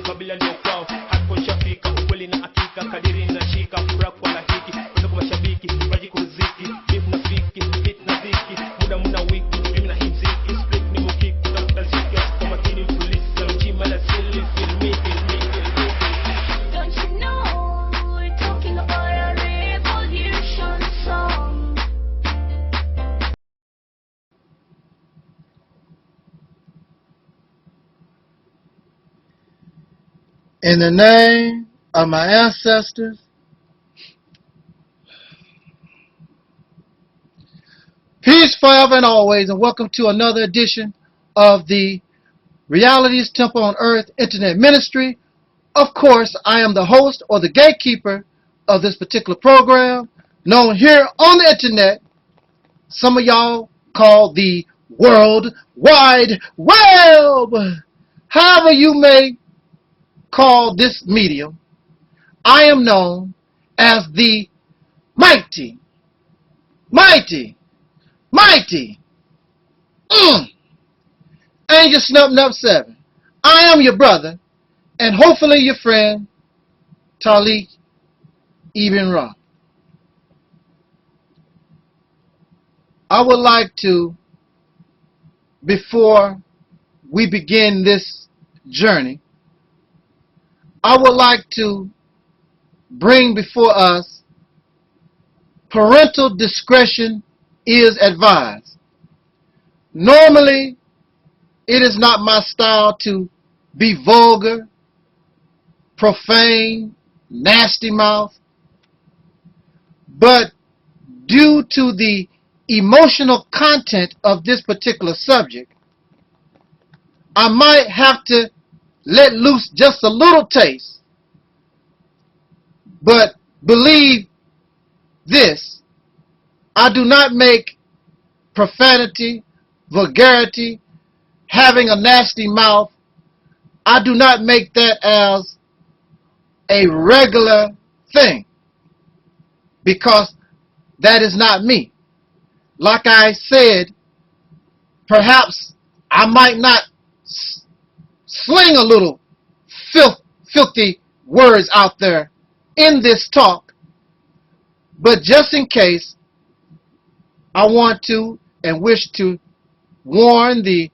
kabila ndio kwao. Hapo shafika ukweli na hakika, kadiri na shika furaha kwa lahiki. Kwa mashabiki maji kuziki, hip na fiki, hit na dhiki, muda muna wiki, mimi na hiziki, split ni mukiki, kutafuta ziki, kwa makini mfulisi, ya mchima la sili, feel me. Don't you know we're talking about a revolution song? In the name of my ancestors, peace forever and always, and welcome to another edition of the Reality's Temple on Earth Internet Ministry. Of course, I am the host or the gatekeeper of this particular program, known here on the internet, some of y'all call the World Wide Web. However you may call this medium, I am known as the mighty, Angel Snub Nub 7. I am your brother, and hopefully your friend, Taalik Ibn'rad. I would like to, before we begin this journey, I would like to bring before us parental discretion is advised. Normally, it is not my style to be vulgar, profane, nasty mouth, but due to the emotional content of this particular subject, I might have to let loose just a little taste. But believe this, I do not make profanity, vulgarity, having a nasty mouth, I do not make that as a regular thing, because that is not me. Like I said, perhaps I might not sling a little filthy words out there in this talk, but just in case, I want to and wish to warn the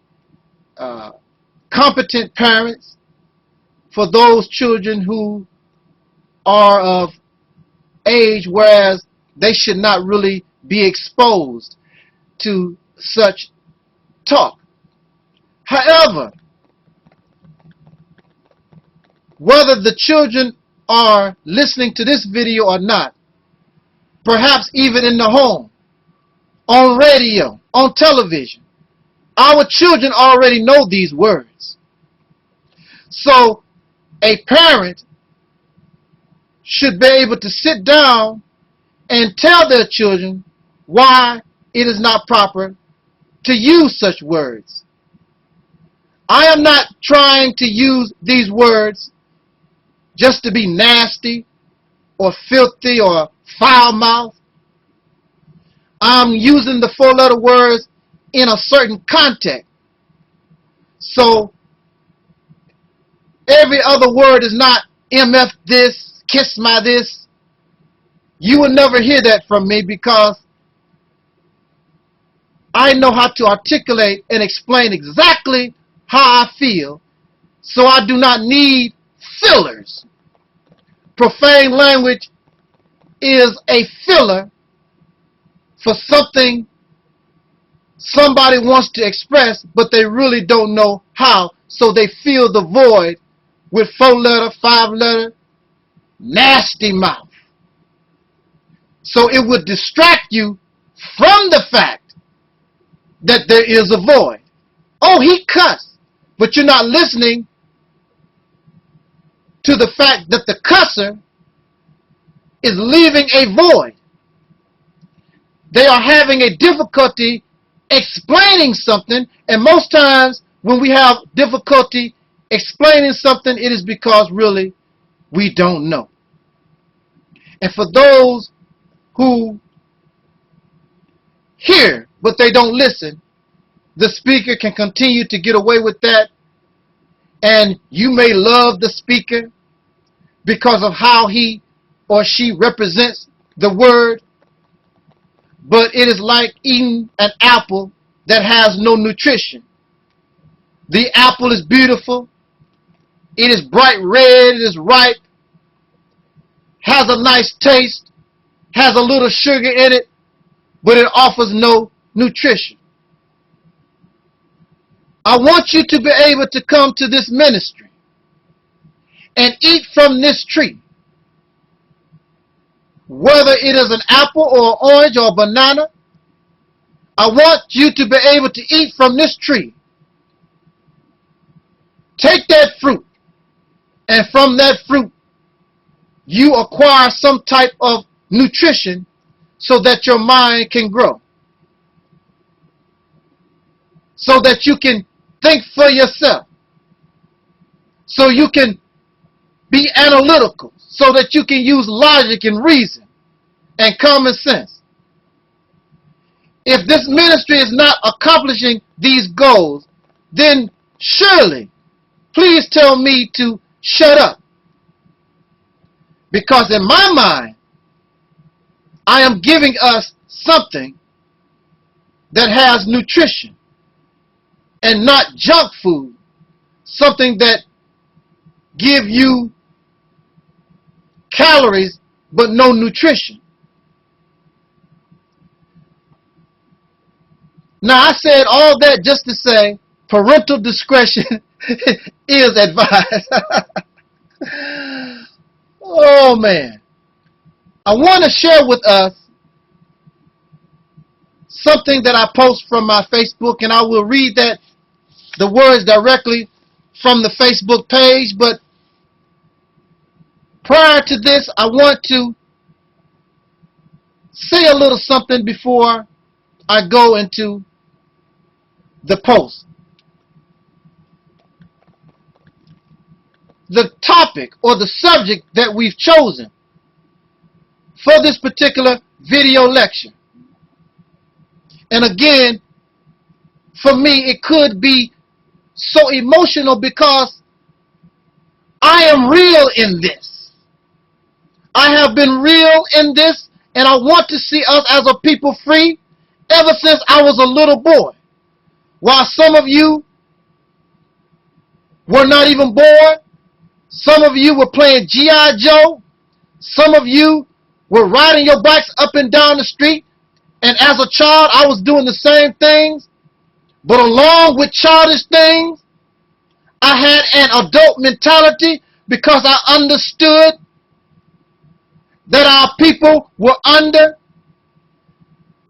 competent parents for those children who are of age whereas they should not really be exposed to such talk. However, whether the children are listening to this video or not, perhaps even in the home, on radio, on television, our children already know these words. So a parent should be able to sit down and tell their children why it is not proper to use such words. I am not trying to use these words just to be nasty or filthy or foul-mouthed. I'm using the four-letter words in a certain context. So every other word is not MF this, kiss my this. You will never hear that from me because I know how to articulate and explain exactly how I feel, so I do not need fillers. Profane language is a filler for something somebody wants to express, but they really don't know how, so they fill the void with four-letter, five-letter, nasty mouth. So it would distract you from the fact that there is a void. Oh, he cussed, but you're not listening to the fact that the cusser is leaving a void. They are having a difficulty explaining something, and most times when we have difficulty explaining something, it is because really we don't know. And for those who hear but they don't listen, the speaker can continue to get away with that and you may love the speaker because of how he or she represents the word, but it is like eating an apple that has no nutrition. The apple is beautiful, it is bright red, it is ripe, has a nice taste, has a little sugar in it, but it offers no nutrition. I want you to be able to come to this ministry and eat from this tree. Whether it is an apple or an orange or a banana, I want you to be able to eat from this tree. Take that fruit, and from that fruit, you acquire some type of nutrition so that your mind can grow. So that you can think for yourself. So you can be analytical. So that you can use logic and reason and common sense. If this ministry is not accomplishing these goals, then surely, please tell me to shut up. Because in my mind, I am giving us something that has nutrition and not junk food, something that give you calories but no nutrition. Now, I said all that just to say parental discretion is advised. Oh, man. I want to share with us something that I post from my Facebook, and I will read the words directly from the Facebook page. But prior to this, I want to say a little something before I go into the post. The topic or the subject that we've chosen for this particular video lecture. And again, for me, it could be so emotional because I am real in this. I have been real in this, and I want to see us as a people free ever since I was a little boy. While some of you were not even born, some of you were playing G.I. Joe, some of you were riding your bikes up and down the street, and as a child I was doing the same things, but along with childish things, I had an adult mentality because I understood that our people were under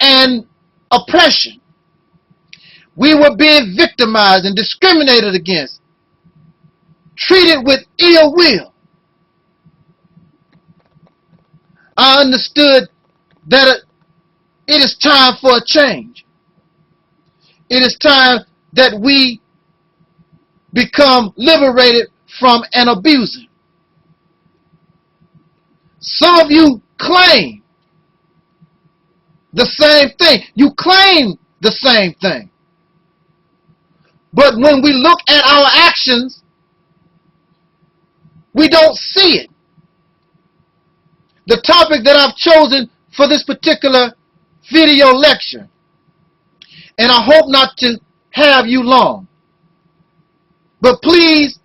an oppression. We were being victimized and discriminated against, treated with ill will. I understood that it is time for a change. It is time that we become liberated from an abuser. Some of you claim the same thing. You claim the same thing. But when we look at our actions, we don't see it. The topic that I've chosen for this particular video lecture, and I hope not to have you long, but please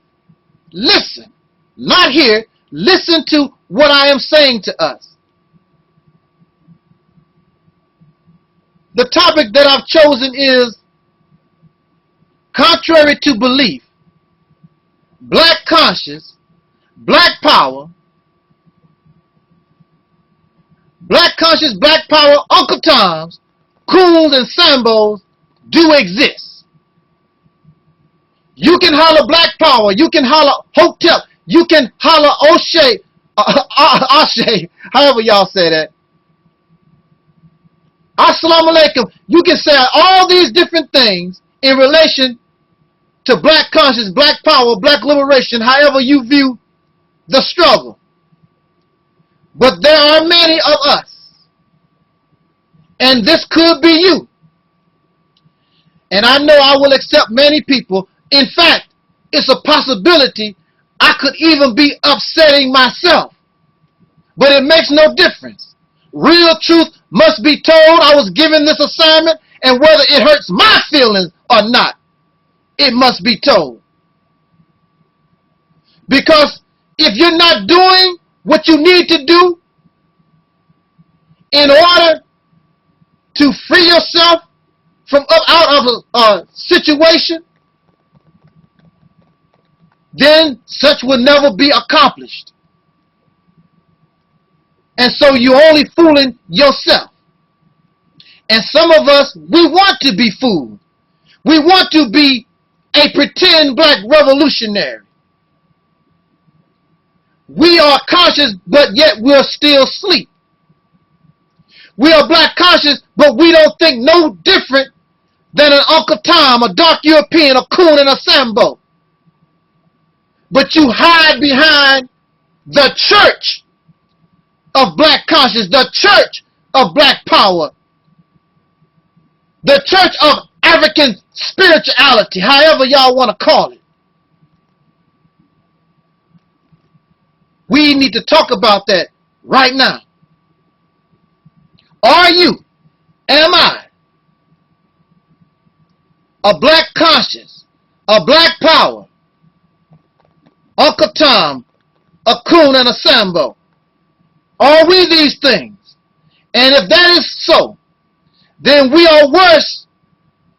listen, not hear, listen to what I am saying to us. The topic that I've chosen is, contrary to belief, black conscience, black power, black conscience, black power, Uncle Toms, Coons, and Sambos do exist. You can holler black power, you can holler Hotep, you can holler O'Shea, Ashe, however y'all say that. Assalamu alaikum. You can say all these different things in relation to black conscience, black power, black liberation, however you view the struggle. But there are many of us, and this could be you. And I know I will accept many people. In fact, it's a possibility I could even be upsetting myself. But it makes no difference. Real truth must be told. I was given this assignment, and whether it hurts my feelings or not, it must be told. Because if you're not doing what you need to do in order to free yourself from out of a situation, then such will never be accomplished. And so you're only fooling yourself. And some of us, we want to be fooled. We want to be a pretend black revolutionary. We are conscious, but yet we're still asleep. We are black conscious, but we don't think no different than an Uncle Tom, a dark European, a coon, and a Sambo. But you hide behind the church of black conscience, the church of black power, the church of African spirituality, however y'all want to call it. We need to talk about that right now. Are you, am I, a black conscience, a black power, Uncle Tom, a coon, and a Sambo? Are we these things? And if that is so, then we are worse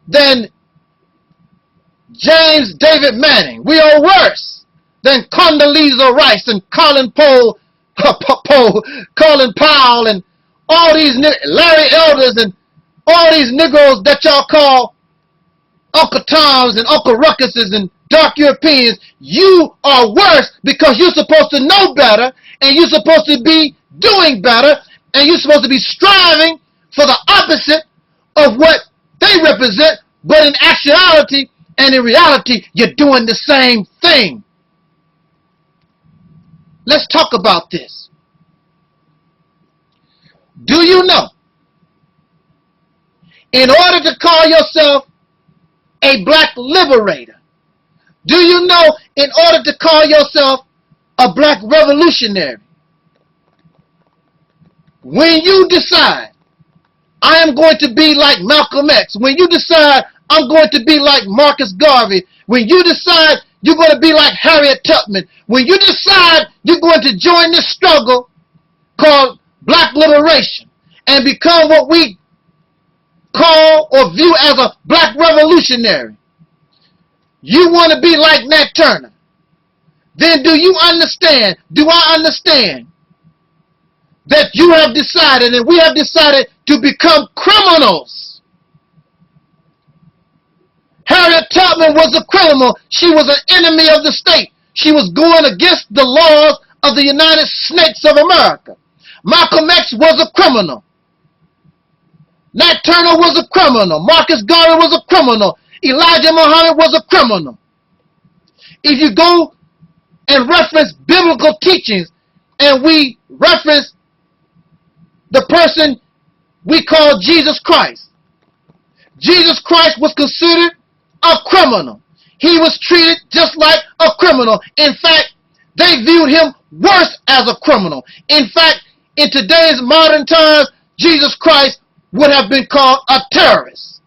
than James David Manning. We are worse than Condoleezza Rice and Colin Powell and all these Larry Elders and all these Negroes that y'all call Uncle Toms and Uncle Ruckuses and dark Europeans. You are worse because you're supposed to know better, and you're supposed to be doing better, and you're supposed to be striving for the opposite of what they represent, but in actuality and in reality, you're doing the same thing. Let's talk about this. Do you know, in order to call yourself a black liberator, do you know, in order to call yourself a black revolutionary, when you decide, I am going to be like Malcolm X, when you decide, I'm going to be like Marcus Garvey, when you decide you're going to be like Harriet Tubman, when you decide you're going to join this struggle called black liberation and become what we call or view as a black revolutionary, you want to be like Nat Turner, then do you understand, do I understand that you have decided and we have decided to become criminals? Harriet Tubman was a criminal. She was an enemy of the state. She was going against the laws of the United States of America. Malcolm X was a criminal. Nat Turner was a criminal. Marcus Garvey was a criminal. Elijah Muhammad was a criminal. If you go and reference biblical teachings, and we reference the person we call Jesus Christ, Jesus Christ was considered a criminal. He was treated just like a criminal. In fact, they viewed him worse as a criminal. In fact, in today's modern times, Jesus Christ would have been called a terrorist.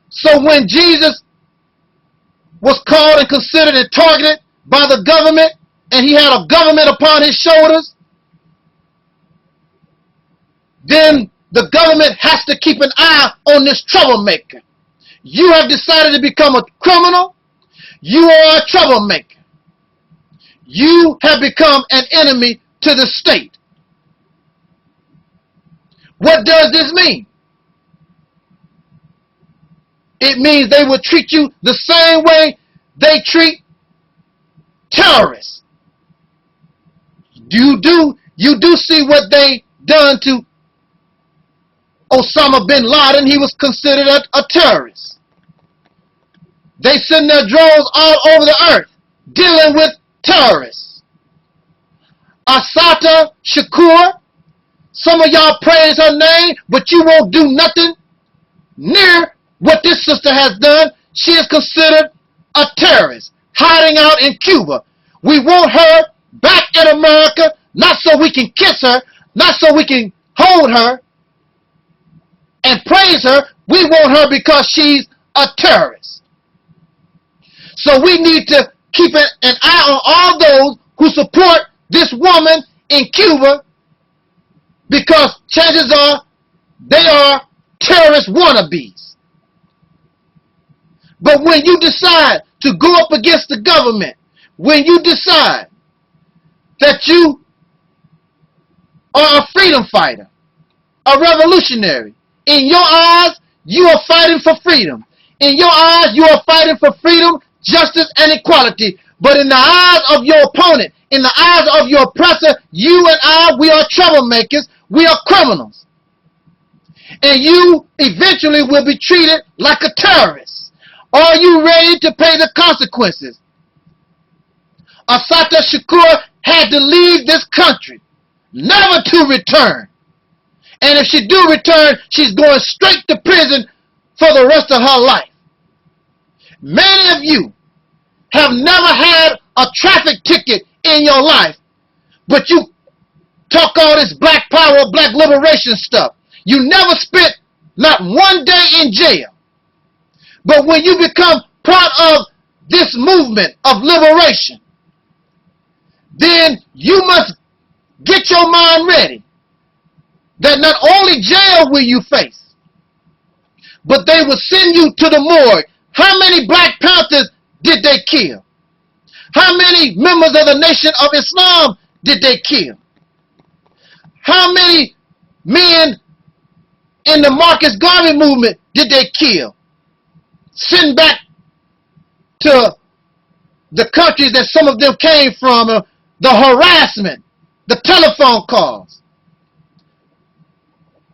So when Jesus was called and considered and targeted by the government, and he had a government upon his shoulders, then the government has to keep an eye on this troublemaker. You have decided to become a criminal. You are a troublemaker. You have become an enemy to the state. What does this mean? It means they will treat you the same way they treat terrorists. You do see what they done to Osama bin Laden. He was considered a terrorist. They send their drones all over the earth dealing with terrorists. Assata Shakur, some of y'all praise her name, but you won't do nothing near what this sister has done, she is considered a terrorist, hiding out in Cuba. We want her back in America, not so we can kiss her, not so we can hold her and praise her. We want her because she's a terrorist. So we need to keep an eye on all those who support this woman in Cuba, because chances are they are terrorist wannabes. But when you decide to go up against the government, when you decide that you are a freedom fighter, a revolutionary, in your eyes, you are fighting for freedom. In your eyes, you are fighting for freedom, justice, and equality. But in the eyes of your opponent, in the eyes of your oppressor, you and I, we are troublemakers. We are criminals. And you eventually will be treated like a terrorist. Are you ready to pay the consequences? Assata Shakur had to leave this country, never to return. And if she do return, she's going straight to prison for the rest of her life. Many of you have never had a traffic ticket in your life, but you talk all this black power, black liberation stuff. You never spent not one day in jail. But when you become part of this movement of liberation, then you must get your mind ready that not only jail will you face, but they will send you to the morgue. How many Black Panthers did they kill? How many members of the Nation of Islam did they kill? How many men in the Marcus Garvey movement did they kill? Send back to the countries that some of them came from, the harassment, the telephone calls.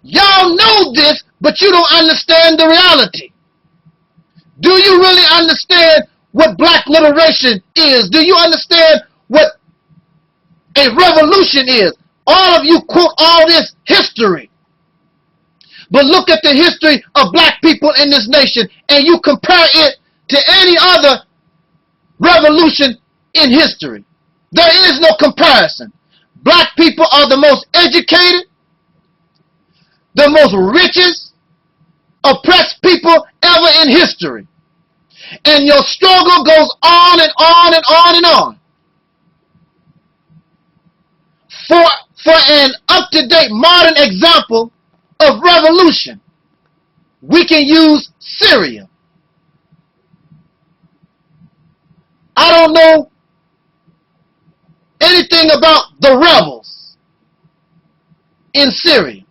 Y'all know this, but you don't understand the reality. Do you really understand what black liberation is? Do you understand what a revolution is? All of you quote all this history. But look at the history of black people in this nation and you compare it to any other revolution in history. There is no comparison. Black people are the most educated, the most richest, oppressed people ever in history. And your struggle goes on and on and on and on. For an up-to-date modern example of revolution, we can use Syria. I don't know anything about the rebels in Syria.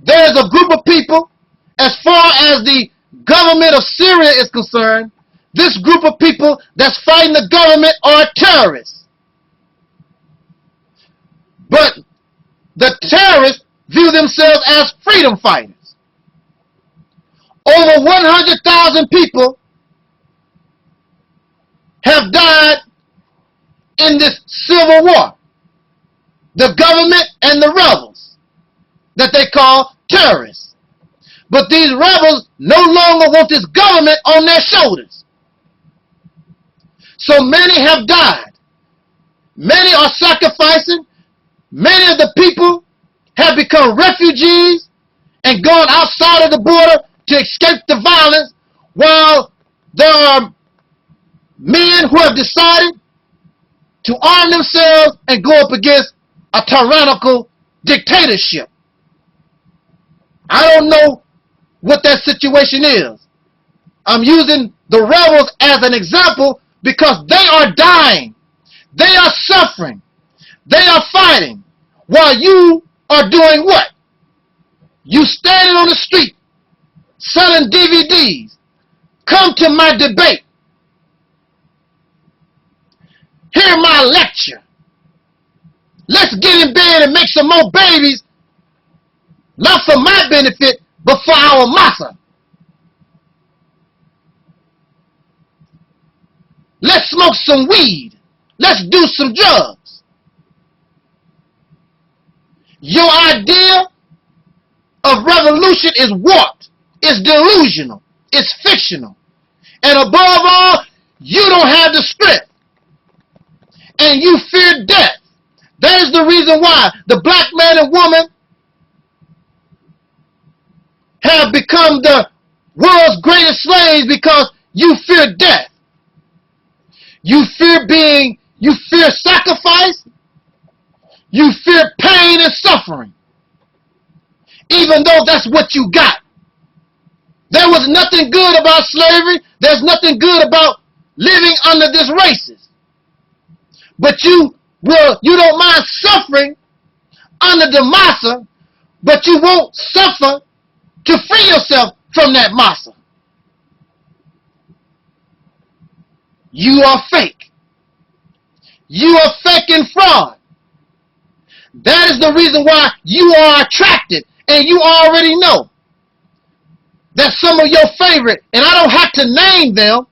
There is a group of people, as far as the government of Syria is concerned, this group of people that's fighting the government are terrorists. But the terrorists view themselves as freedom fighters. Over 100,000 people have died in this civil war. The government and the rebels that they call terrorists. But these rebels no longer want this government on their shoulders. So many have died. Many are sacrificing. Many of the people have become refugees and gone outside of the border to escape the violence, while there are men who have decided to arm themselves and go up against a tyrannical dictatorship. I don't know what that situation is. I'm using the rebels as an example because they are dying. They are suffering. They are fighting. While you are doing what? You standing on the street selling DVDs. Come to my debate. Hear my lecture. Let's get in bed and make some more babies. Not for my benefit, but for our massa. Let's smoke some weed. Let's do some drugs. Your idea of revolution is warped. It's delusional. It's fictional. And above all, you don't have the strength. And you fear death. That is the reason why the black man and woman have become the world's greatest slaves, because you fear death. You fear sacrifice. You fear pain and suffering. Even though that's what you got. There was nothing good about slavery. There's nothing good about living under this racist. But you don't mind suffering under the massa, but you won't suffer to free yourself from that massa. You are fake. You are fake and fraud. That is the reason why you are attracted, and you already know that some of your favorite, and I don't have to name them,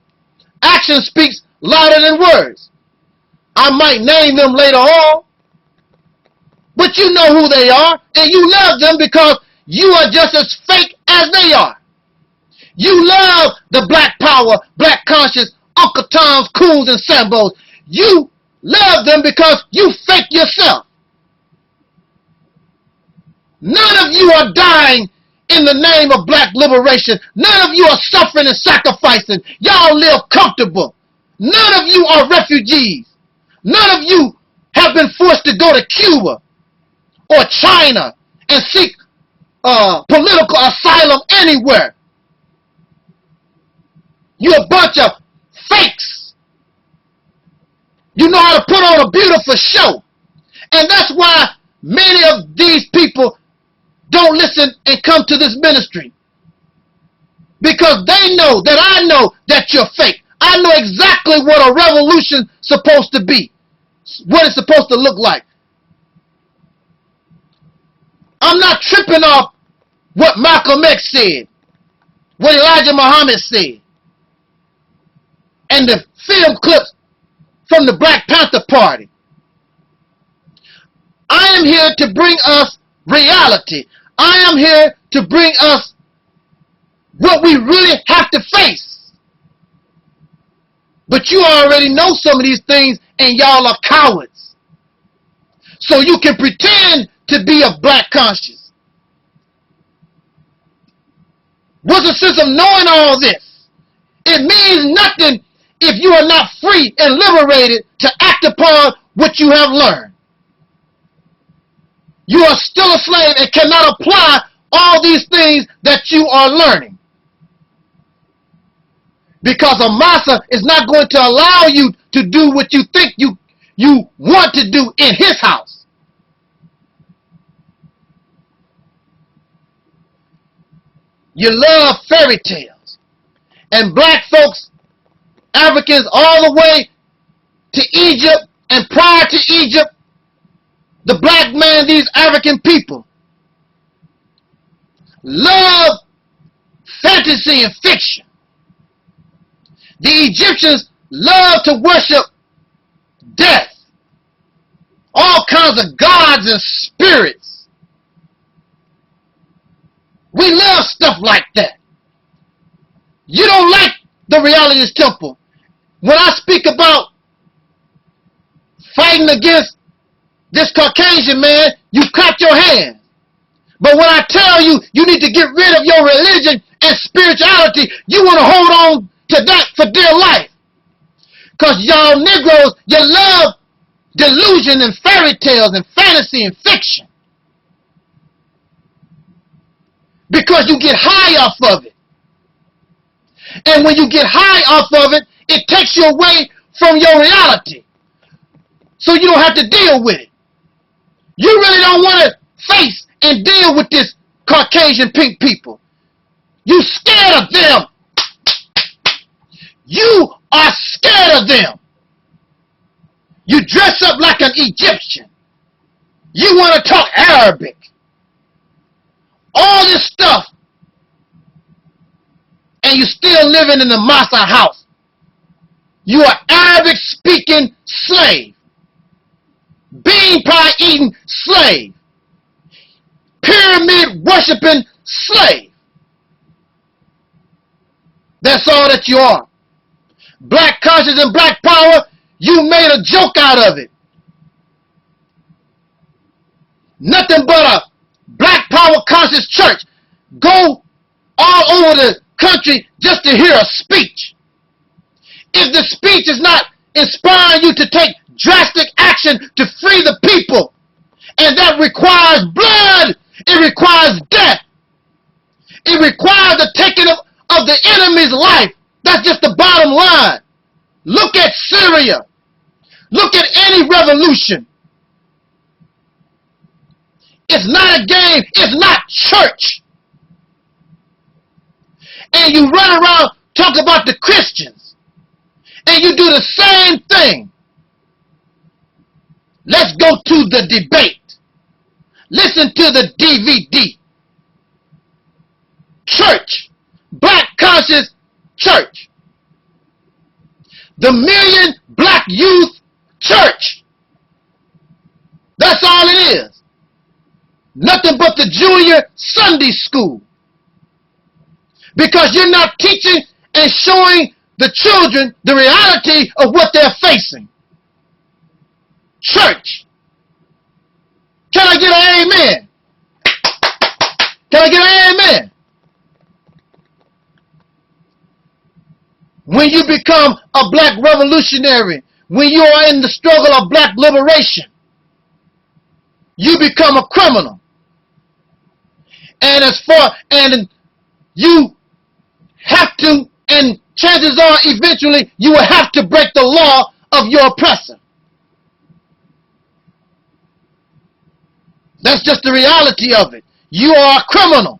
action speaks louder than words. I might name them later on, but you know who they are, and you love them because you are just as fake as they are. You love the black power, black conscious, Uncle Toms, Coons, and Sambos. You love them because you fake yourself. None of you are dying in the name of black liberation. None of you are suffering and sacrificing. Y'all live comfortable. None of you are refugees. None of you have been forced to go to Cuba or China and seek political asylum anywhere. You're a bunch of fakes. You know how to put on a beautiful show. And that's why many of these people don't listen and come to this ministry. Because they know that I know that you're fake. I know exactly what a revolution's supposed to be. What it's supposed to look like. I'm not tripping off what Malcolm X said. What Elijah Muhammad said. And the film clips from the Black Panther Party. I am here to bring us reality. I am here to bring us what we really have to face. But you already know some of these things, and y'all are cowards. So you can pretend to be of black conscience. What's the sense of knowing all this? It means nothing if you are not free and liberated to act upon what you have learned. You are still a slave and cannot apply all these things that you are learning. Because a massa is not going to allow you to do what you think you want to do in his house. You love fairy tales. And black folks, Africans all the way to Egypt and prior to Egypt, the black man, these African people, love fantasy and fiction. The Egyptians love to worship death. All kinds of gods and spirits. We love stuff like that. You don't like the Realist temple. When I speak about fighting against this Caucasian man, you clap your hands. But when I tell you, you need to get rid of your religion and spirituality, you want to hold on to that for dear life. Because y'all Negroes, you love delusion and fairy tales and fantasy and fiction. Because you get high off of it. And when you get high off of it, it takes you away from your reality. So you don't have to deal with it. You really don't want to face and deal with this Caucasian pink people. You scared of them. You are scared of them. You dress up like an Egyptian. You want to talk Arabic. All this stuff. And you still living in the Massa house. You are Arabic speaking slave. Bean pie eating slave. Pyramid worshiping slave. That's all that you are. Black conscience and black power, you made a joke out of it. Nothing but a black power conscious church. Go all over the country just to hear a speech. If the speech is not inspiring you to take drastic action to free the people, and that requires blood, it requires death, it requires the taking of the enemy's life. That's just the bottom line. Look at Syria. Look at any revolution. It's not a game. It's not church. And you run around talking about the Christians. And you do the same thing. Let's go to the debate. Listen to the DVD. Church. Black conscious church. The Million Black Youth Church. That's all it is. Nothing but the junior Sunday school. Because you're not teaching and showing the children the reality of what they're facing. Church. Can I get an amen? Can I get an amen? When you become a black revolutionary, when you are in the struggle of black liberation, you become a criminal. And you have to, and chances are eventually you will have to break the law of your oppressor. That's just the reality of it. You are a criminal.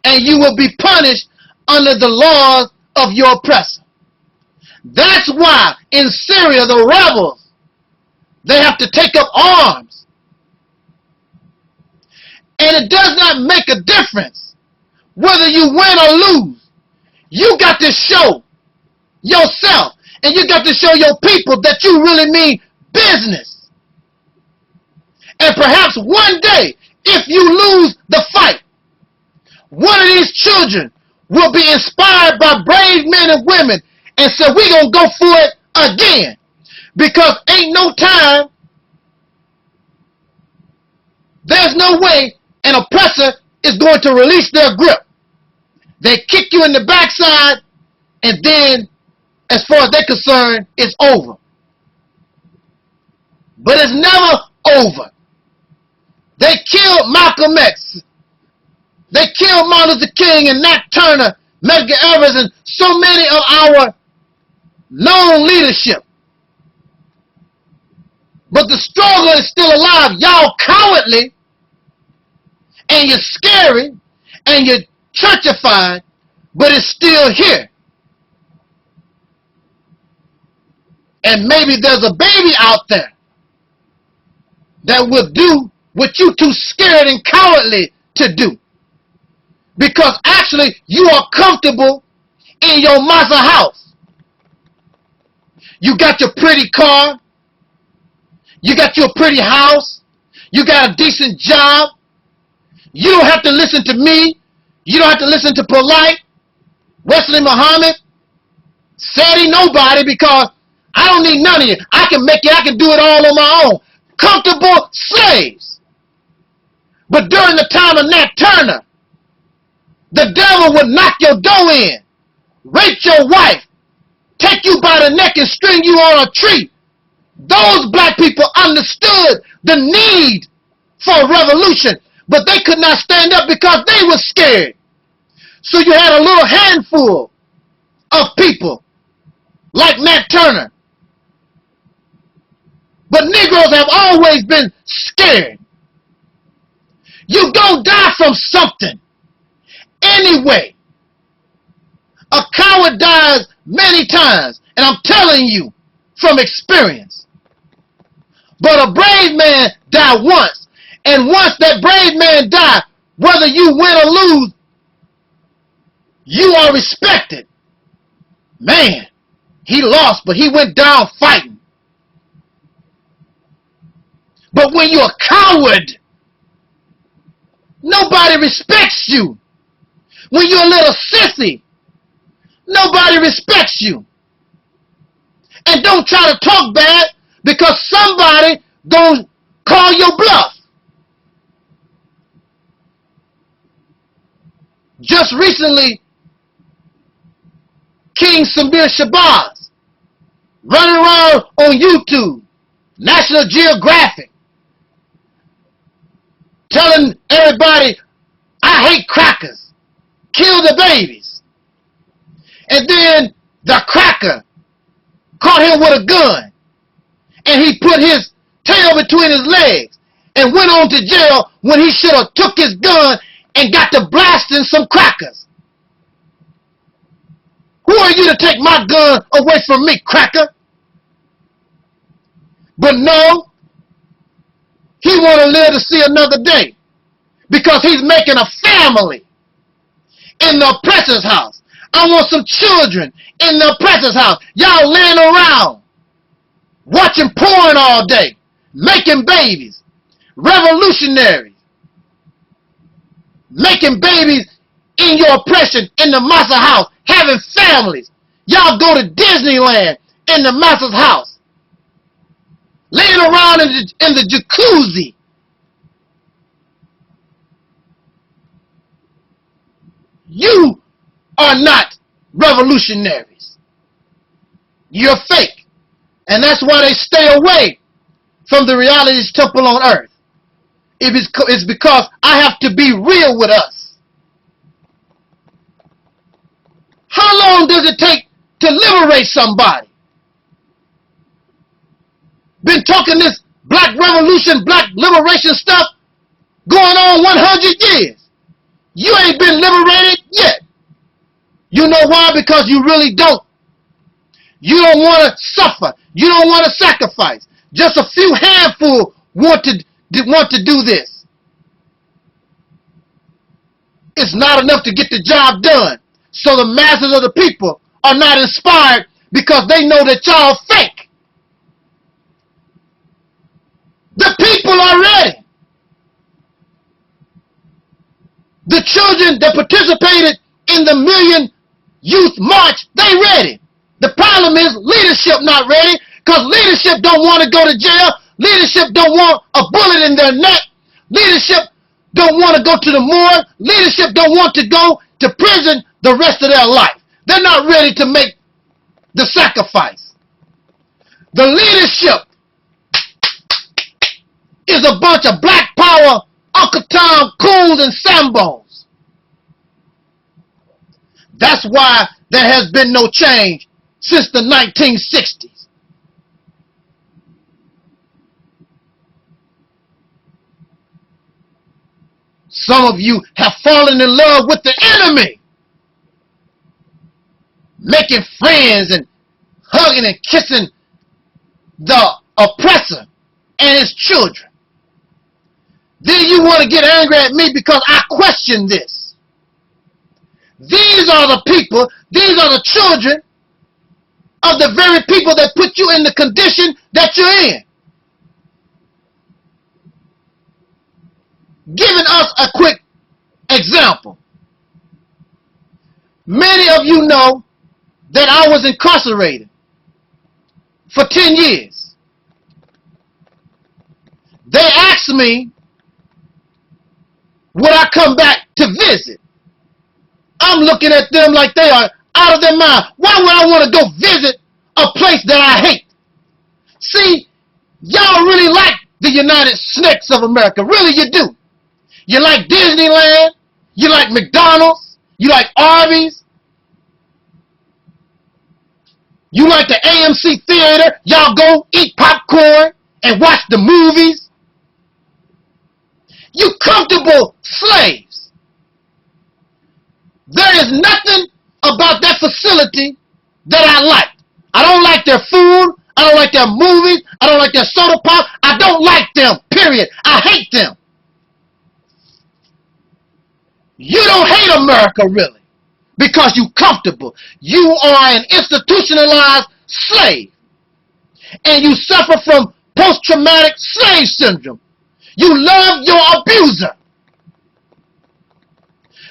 And you will be punished under the laws of your oppressor. That's why in Syria the rebels, they have to take up arms. And it does not make a difference whether you win or lose. You got to show yourself and you got to show your people that you really mean business. And perhaps one day, if you lose the fight, one of these children will be inspired by brave men and women and say, we're going to go for it again. Because ain't no time, there's no way an oppressor is going to release their grip. They kick you in the backside, and then, as far as they're concerned, it's over. But it's never over. They killed Malcolm X. They killed Martin Luther King and Nat Turner, Medgar Evers, and so many of our known leadership. But the struggle is still alive. Y'all cowardly, and you're scary, and you're churchified, but it's still here. And maybe there's a baby out there that will do what you too scared and cowardly to do. Because actually you are comfortable in your mother's house. You got your pretty car. You got your pretty house. You got a decent job. You don't have to listen to me. You don't have to listen to Polite, Wesley Muhammad, Sadie, nobody, because I don't need none of you. I can make it. I can do it all on my own. Comfortable slaves. But during the time of Nat Turner, the devil would knock your door in, rape your wife, take you by the neck and string you on a tree. Those black people understood the need for a revolution, but they could not stand up because they were scared. So you had a little handful of people like Nat Turner. But Negroes have always been scared. You gonna die from something. Anyway, a coward dies many times, and I'm telling you from experience. But a brave man died once, and once that brave man died, whether you win or lose, you are respected. Man, he lost, but he went down fighting. But when you're a coward, nobody respects you. when you're a little sissy, nobody respects you. And don't try to talk bad because somebody gonna call your bluff. Just recently, King Samir Shabazz running around on YouTube, National Geographic, telling everybody, I hate crackers, kill the babies. And then the cracker caught him with a gun, and he put his tail between his legs and went on to jail when he should have took his gun and got to blasting some crackers. Who are you to take my gun away from me, cracker? But no, he want to live to see another day because he's making a family in the oppressor's house. I want some children in the oppressor's house. Y'all laying around watching porn all day, making babies, revolutionaries, making babies in your oppression in the master house, having families. Y'all go to Disneyland in the master's house, laying around in the jacuzzi. You are not revolutionaries. You're fake. And that's why they stay away from the reality's temple on earth. It's because I have to be real with us. How long does it take to liberate somebody? Been talking this black revolution, black liberation stuff going on 100 years. You ain't been liberated yet. You know why? Because you really don't. You don't want to suffer. You don't want to sacrifice. Just a few handful want to do this. It's not enough to get the job done. So the masses of the people are not inspired because they know that y'all fake. The people are ready. The children that participated in the Million Youth March, they ready. The problem is leadership not ready because leadership don't want to go to jail. Leadership don't want a bullet in their neck. Leadership don't want to go to the morgue. Leadership don't want to go to prison the rest of their life. They're not ready to make the sacrifice. The leadership is a bunch of black power, Uncle Tom, Coons, and Sambos. That's why there has been no change since the 1960s. Some of you have fallen in love with the enemy, making friends and hugging and kissing the oppressor and his children. Then you want to get angry at me because I question this. These are the people, these are the children of the very people that put you in the condition that you're in. Giving us a quick example. Many of you know that I was incarcerated for 10 years. They asked me, would I come back to visit? I'm looking at them like they are out of their mind. Why would I want to go visit a place that I hate? See, y'all really like the United Snakes of America. Really, you do. You like Disneyland. You like McDonald's. You like Arby's. You like the AMC theater. Y'all go eat popcorn and watch the movies. You comfortable slaves. There is nothing about that facility that I like. I don't like their food. I don't like their movies. I don't like their soda pop. I don't like them, period. I hate them. You don't hate America, really, because you're comfortable. You are an institutionalized slave, and you suffer from post-traumatic slave syndrome. You love your abuser.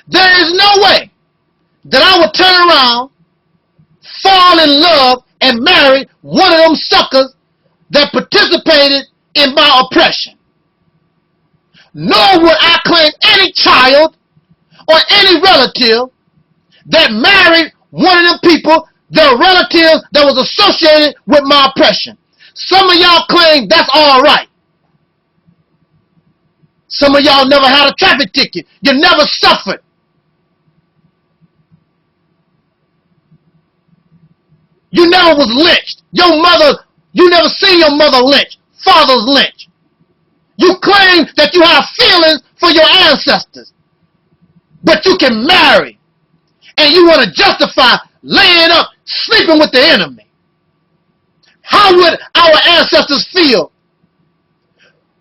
There is no way that I would turn around, fall in love, and marry one of them suckers that participated in my oppression. Nor would I claim any child or any relative that married one of them people, their relatives that was associated with my oppression. Some of y'all claim that's all right. Some of y'all never had a traffic ticket. You never suffered. You never was lynched. Your mother, you never seen your mother lynched. Father's lynched. You claim that you have feelings for your ancestors. But you can marry. And you want to justify laying up, sleeping with the enemy. How would our ancestors feel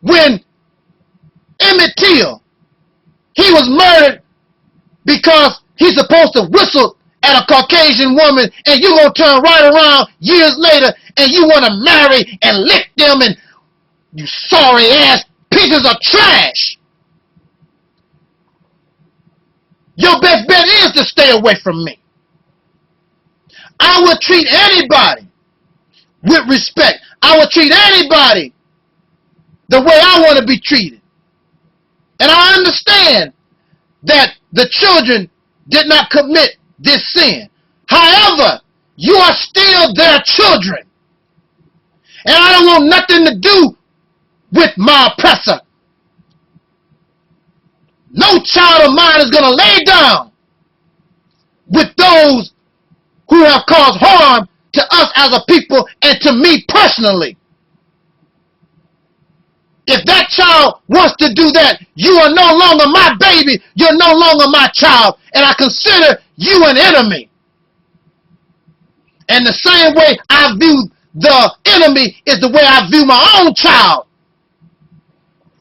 when Emmett Till, he was murdered because he's supposed to whistle at a Caucasian woman, and you're going to turn right around years later and you want to marry and lick them, and you sorry ass pieces of trash. Your best bet is to stay away from me. I would treat anybody with respect. I would treat anybody the way I want to be treated. And I understand that the children did not commit this sin. However, you are still their children. And I don't want nothing to do with my oppressor. No child of mine is going to lay down with those who have caused harm to us as a people and to me personally. If that child wants to do that, you are no longer my baby. You're no longer my child. And I consider you an enemy. And the same way I view the enemy is the way I view my own child.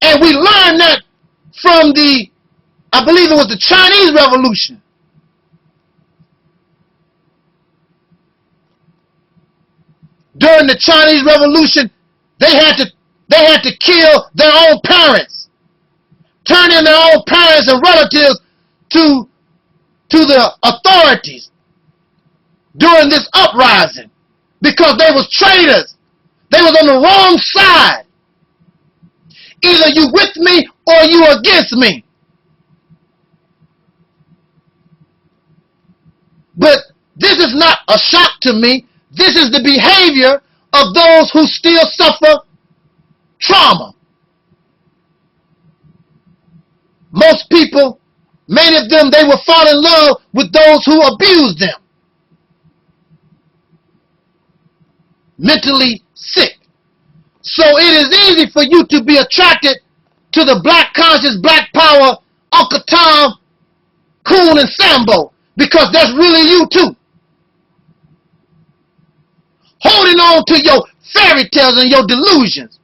And we learned that from the, I believe it was the Chinese Revolution. During the Chinese Revolution, they had to kill their own parents, turn in their own parents and relatives to the authorities during this uprising because they was traitors. They was on the wrong side. Either you with me or you against me. But this is not a shock to me. This is the behavior of those who still suffer trauma. Most people, many of them, they will fall in love with those who abuse them. Mentally sick. So it is easy for you to be attracted to the black conscious, black power, Uncle Tom, Coon, and Sambo, because that's really you too. Holding on to your fairy tales and your delusions.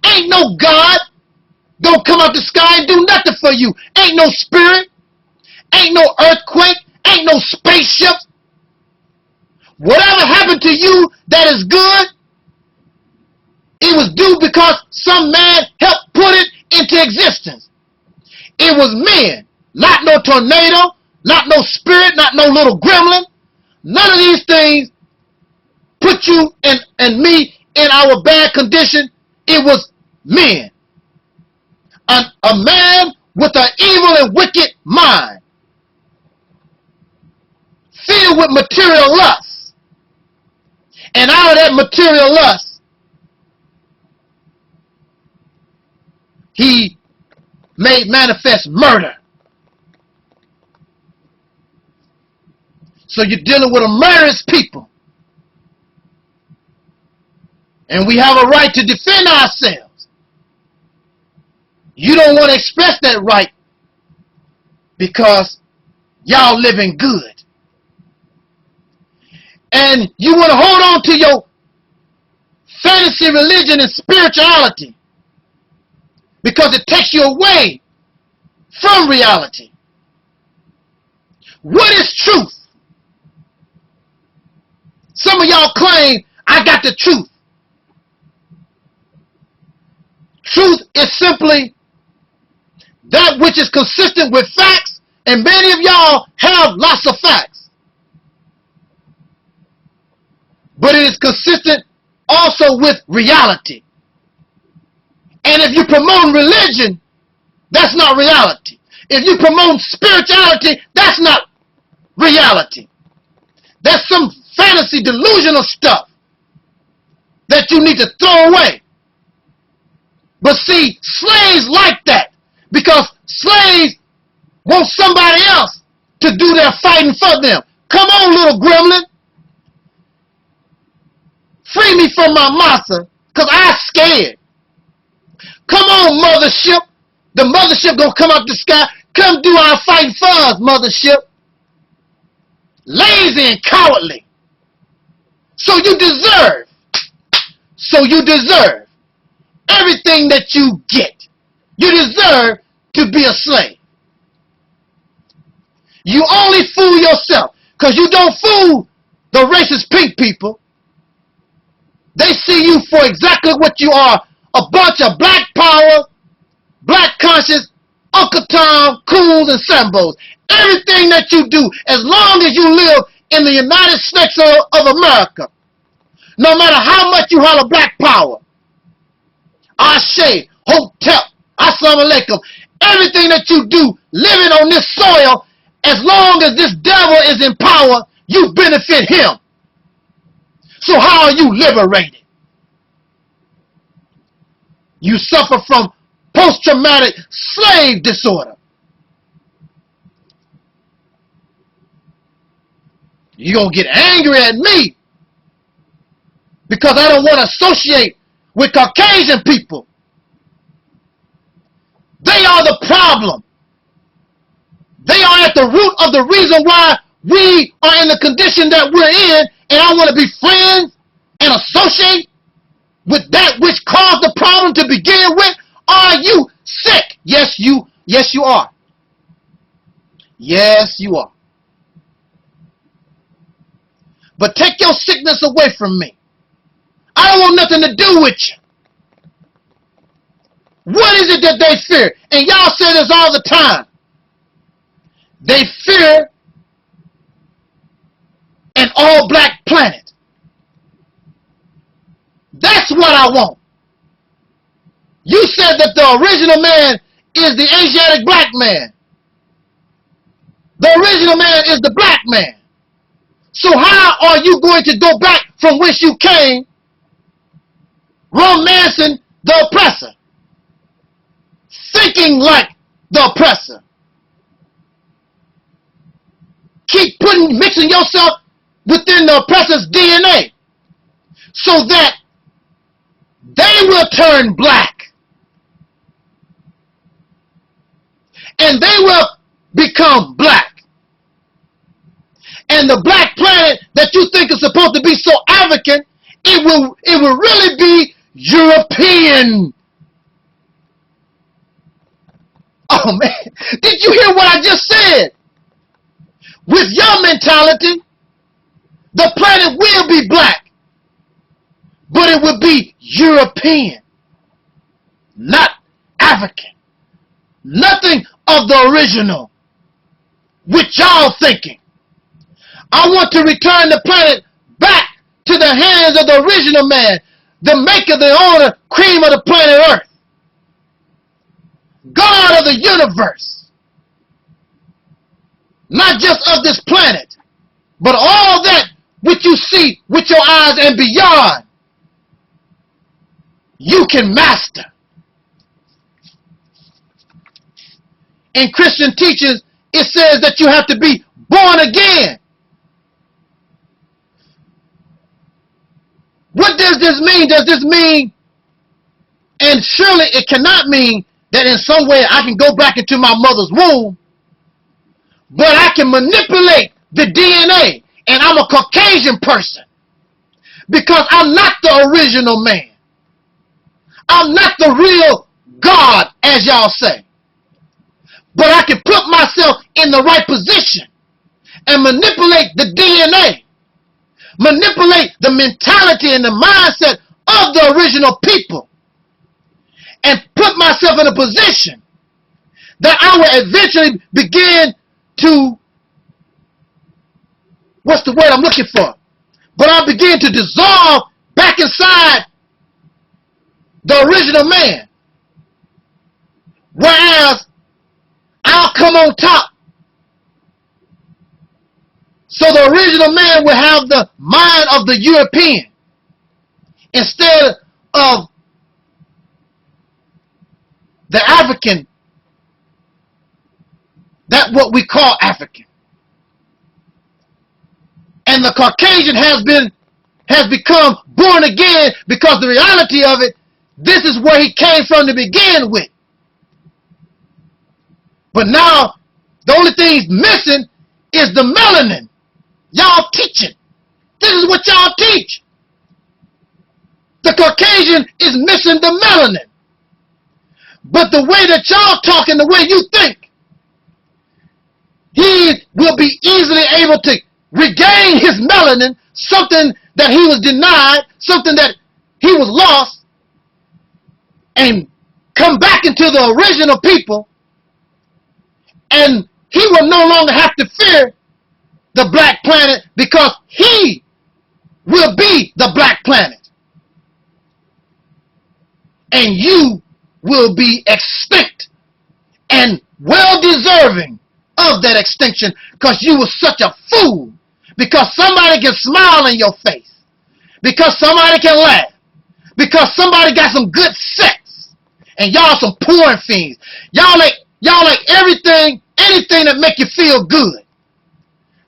Ain't no God gonna come out the sky and do nothing for you. Ain't no spirit. Ain't no earthquake. Ain't no spaceship. Whatever happened to you that is good, it was due because some man helped put it into existence. It was men, not no tornado, not no spirit, not no little gremlin. None of these things put you and me in our bad condition. It was men. A man with an evil and wicked mind, filled with material lust. And out of that material lust, he made manifest murder. So you're dealing with a murderous people. And we have a right to defend ourselves. You don't want to express that right because y'all living good. And you want to hold on to your fantasy religion and spirituality because it takes you away from reality. What is truth? Some of y'all claim, I got the truth. Truth is simply that which is consistent with facts And many of y'all have lots of facts. But it is consistent also with reality. And if you promote religion, that's not reality. If you promote spirituality, that's not reality. That's some fantasy, delusional stuff that you need to throw away. But see, slaves like that because slaves want somebody else to do their fighting for them. Come on, little gremlin. Free me from my massa because I'm scared. Come on, mothership. The mothership gonna come out the sky. Come do our fighting for us, mothership. Lazy and cowardly. So you deserve everything that you get. You deserve to be a slave. You only fool yourself because you don't fool the racist pink people. They see you for exactly what you are, a bunch of black power, black conscious, Uncle Tom, coons, and Sambos. Everything that you do, as long as you live in the United States of America, no matter how much you holler black power, Ashe, Hotep, Assalamu Alaikum, everything that you do living on this soil, as long as this devil is in power, you benefit him. So how are you liberated? You suffer from post-traumatic slave disorder. You're going to get angry at me because I don't want to associate with Caucasian people. They are the problem. They are at the root of the reason why we are in the condition that we're in, and I want to be friends and associate with that which caused the problem to begin with. Are you sick? Yes, you are. Yes, you are. But take your sickness away from me. I don't want nothing to do with you. What is it that they fear? And y'all say this all the time. They fear an all-black planet. That's what I want. You said that the original man is the Asiatic black man. The original man is the black man. So how are you going to go back from whence you came, romancing the oppressor, thinking like the oppressor? Keep mixing yourself within the oppressor's DNA so that they will turn black and they will become black. And the black planet that you think is supposed to be so African, it will really be European. Oh man, did you hear what I just said? With your mentality, the planet will be black, but it will be European, not African. Nothing of the original, with y'all thinking. I want to return the planet back to the hands of the original man, the maker, the owner, cream of the planet Earth, God of the universe, not just of this planet, but all that which you see with your eyes and beyond, you can master. In Christian teachings, it says that you have to be born again. What does this mean? Does this mean, and surely it cannot mean that in some way I can go back into my mother's womb, but I can manipulate the DNA, and I'm a Caucasian person because I'm not the original man. I'm not the real God, as y'all say. But I can put myself in the right position and manipulate the DNA, manipulate the mentality and the mindset of the original people, and put myself in a position that I will eventually begin to, what's the word I'm looking for? But I begin to dissolve back inside the original man. Whereas I'll come on top. So the original man will have the mind of the European instead of the African, that what we call African. And the Caucasian has become born again because the reality of it, this is where he came from to begin with. But now, the only thing he's missing is the melanin. Y'all teaching. This is what y'all teach. The Caucasian is missing the melanin. But the way that y'all talk and the way you think, he will be easily able to regain his melanin, something that he was denied, something that he was lost, and come back into the original people, and he will no longer have to fear the black planet because he will be the black planet. And you will be extinct and well deserving of that extinction because you were such a fool. Because somebody can smile in your face. Because somebody can laugh. Because somebody got some good sex. And y'all some porn fiends. Y'all like everything, anything that make you feel good.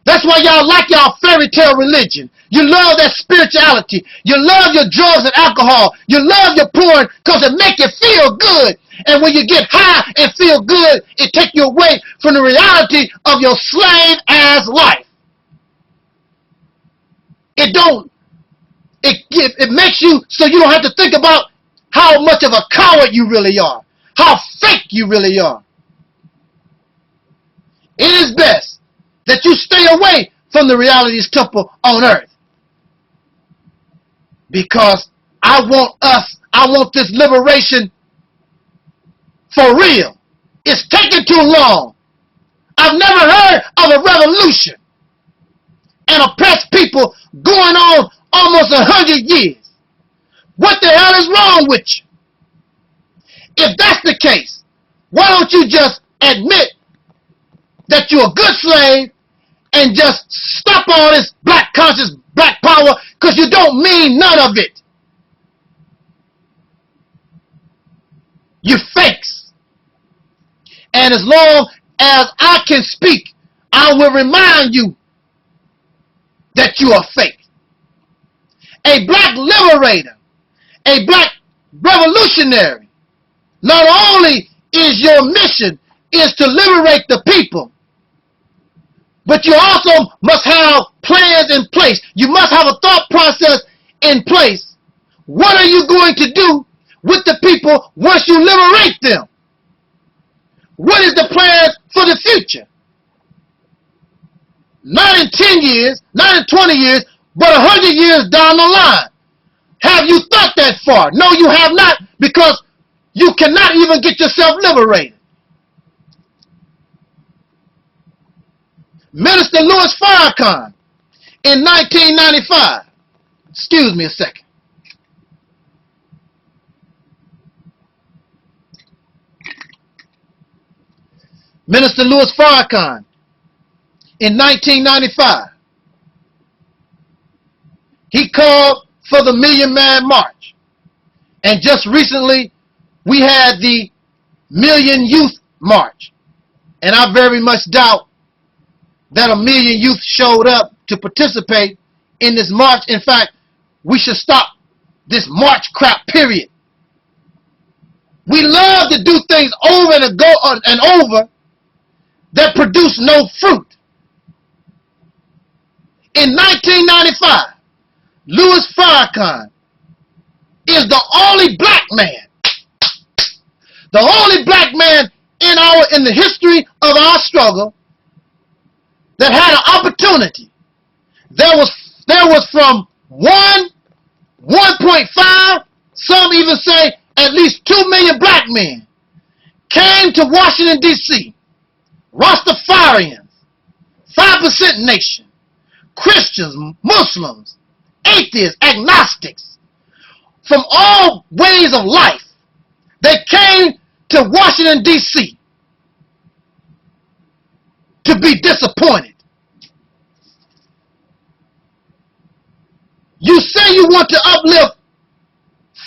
That's why y'all like y'all fairy tale religion. You love that spirituality. You love your drugs and alcohol. You love your porn because it make you feel good. And when you get high and feel good, it take you away from the reality of your slave-ass life. It makes you so you don't have to think about how much of a coward you really are. How fake you really are. It is best that you stay away from the reality's temple on earth. Because I want this liberation for real. It's taking too long. I've never heard of a revolution and oppressed people going on almost 100 years. What the hell is wrong with you? If that's the case, why don't you just admit that you're a good slave and just stop all this black conscious, black power, because you don't mean none of it. You fakes. And as long as I can speak, I will remind you that you are fake. A black liberator, a black revolutionary, not only is your mission is to liberate the people, but you also must have plans in place. You must have a thought process in place. What are you going to do with the people once you liberate them? What is the plan for the future? Not in 10 years, not in 20 years, but 100 years down the line. Have you thought that far? No, you have not, because you cannot even get yourself liberated. Minister Louis Farrakhan in 1995. Excuse me a second. Minister Louis Farrakhan in 1995. He called for the Million Man March. And just recently, we had the Million Youth March. And I very much doubt that 1 million youth showed up to participate in this march. In fact, we should stop this march crap, period. We love to do things over and over that produce no fruit. In 1995, Louis Farrakhan is the only black man, the only black man in the history of our struggle that had an opportunity. There was from 1.5, some even say at least 2 million black men came to Washington, D.C., Rastafarians, 5% nation, Christians, Muslims, atheists, agnostics, from all ways of life, they came to Washington, D.C. to be disappointed. You say you want to uplift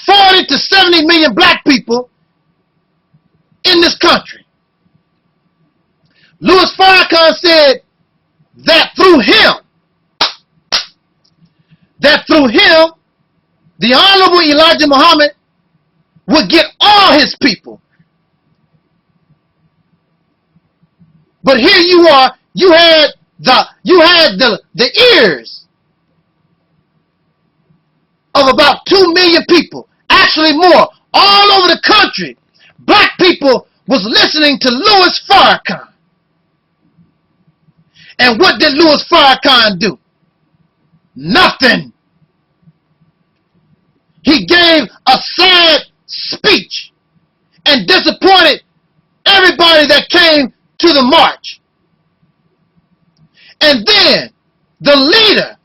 40 to 70 million black people in this country. Louis Farrakhan said that through him, the Honorable Elijah Muhammad would get all his people. But here you are, you had the ears of about 2 million people, actually more, all over the country. Black people was listening to Louis Farrakhan. And what did Louis Farrakhan do? Nothing. He gave a sad speech and disappointed everybody that came to the march. And then the leader,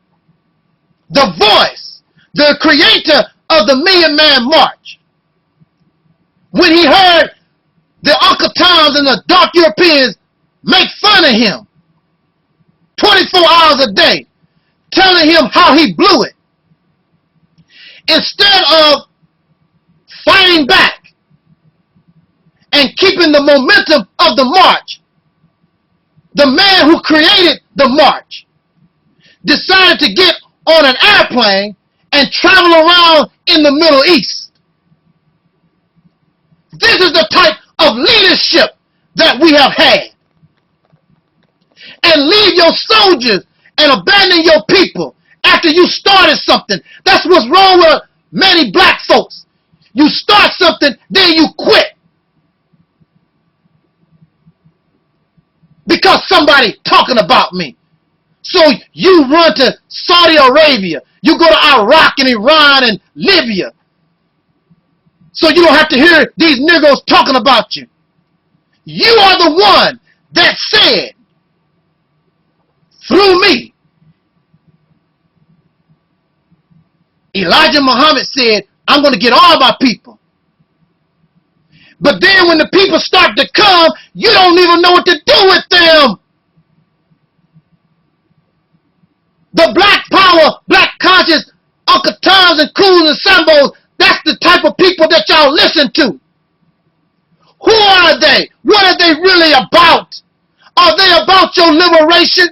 the voice, the creator of the Million Man March, when he heard the Uncle Toms and the dark Europeans make fun of him 24 hours a day, telling him how he blew it, instead of fighting back and keeping the momentum of the march, the man who created the march decided to get on an airplane and travel around in the Middle East. This is the type of leadership that we have had. And leave your soldiers and abandon your people after you started something. That's what's wrong with many black folks. You start something, then you quit. Because somebody talking about me. So you run to Saudi Arabia. You go to Iraq and Iran and Libya. So you don't have to hear these niggas talking about you. You are the one that said, through me, Elijah Muhammad said, I'm going to get all my people. But then when the people start to come, you don't even know what to do with them. The black power, black conscious, Uncle Toms and Coons and Sambos, that's the type of people that y'all listen to. Who are they? What are they really about? Are they about your liberation?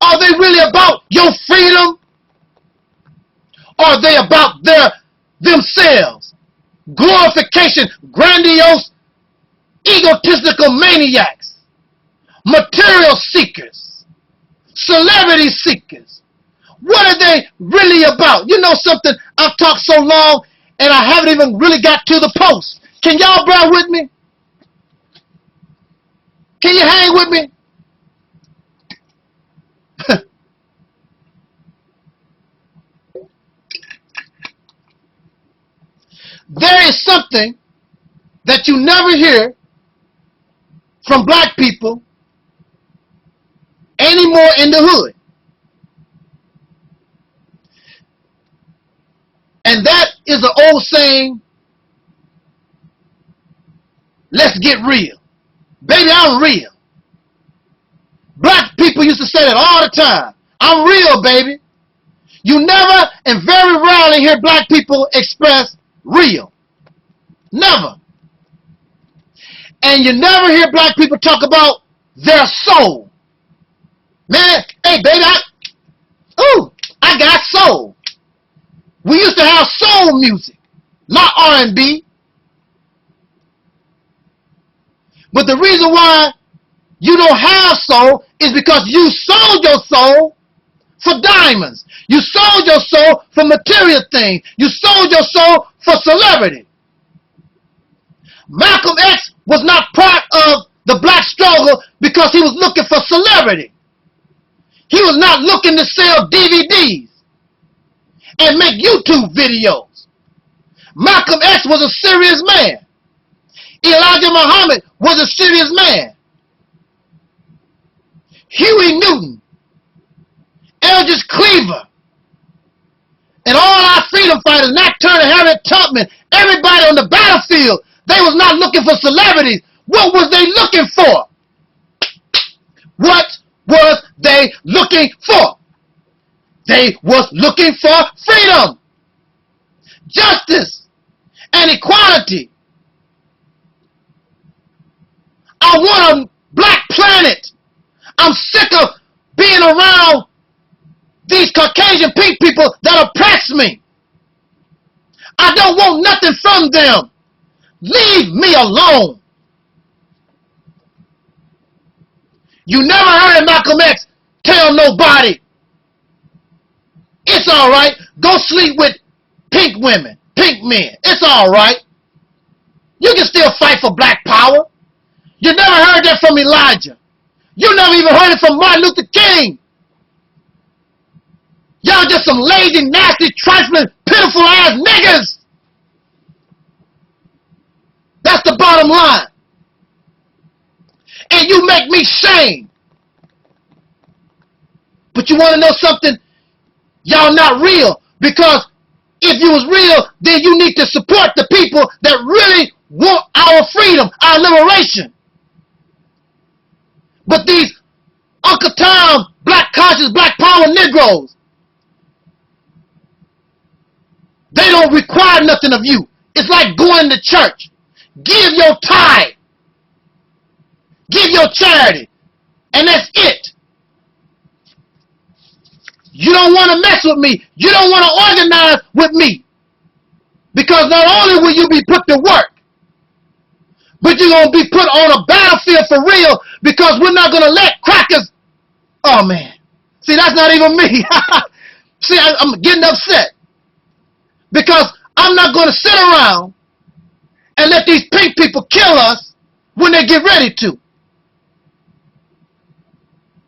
Are they really about your freedom? Are they about themselves? Glorification, grandiose, egotistical maniacs, material seekers, celebrity seekers. What are they really about? You know something? I've talked so long and I haven't even really got to the post. Can y'all bear with me? Can you hang with me? There is something that you never hear from black people anymore in the hood. And that is an old saying, let's get real. Baby, I'm real. Black people used to say that all the time. I'm real, baby. You never and very rarely hear black people express real. Never. And you never hear black people talk about their soul. Man, hey, baby, I got soul. We used to have soul music, not R&B. But the reason why you don't have soul is because you sold your soul for diamonds. You sold your soul for material things. You sold your soul for celebrity. Malcolm X was not part of the black struggle because he was looking for celebrity. He was not looking to sell DVDs and make YouTube videos. Malcolm X was a serious man. Elijah Muhammad was a serious man. Huey Newton, Eldridge Cleaver, and all our freedom fighters, Nat Turner, Harriet Tubman, everybody on the battlefield, they was not looking for celebrities. What was they looking for? What was they looking for? They was looking for freedom, justice, and equality. I want a black planet. I'm sick of being around these Caucasian pink people that oppress me. I don't want nothing from them. Leave me alone. You never heard Malcolm X tell nobody, it's all right, go sleep with pink women, pink men. It's all right. You can still fight for black power. You never heard that from Elijah. You never even heard it from Martin Luther King. Y'all just some lazy, nasty, trifling, pitiful ass niggas. That's the bottom line. And you make me shame. But you want to know something? Y'all not real. Because if you was real, then you need to support the people that really want our freedom, our liberation. But these Uncle Tom, black conscious, black power Negroes, they don't require nothing of you. It's like going to church. Give your tithe. Give your charity. And that's it. You don't want to mess with me. You don't want to organize with me. Because not only will you be put to work, but you're going to be put on a battlefield for real, because we're not going to let crackers. Oh, man. See, that's not even me. See, I'm getting upset. Because I'm not going to sit around and let these pink people kill us when they get ready to.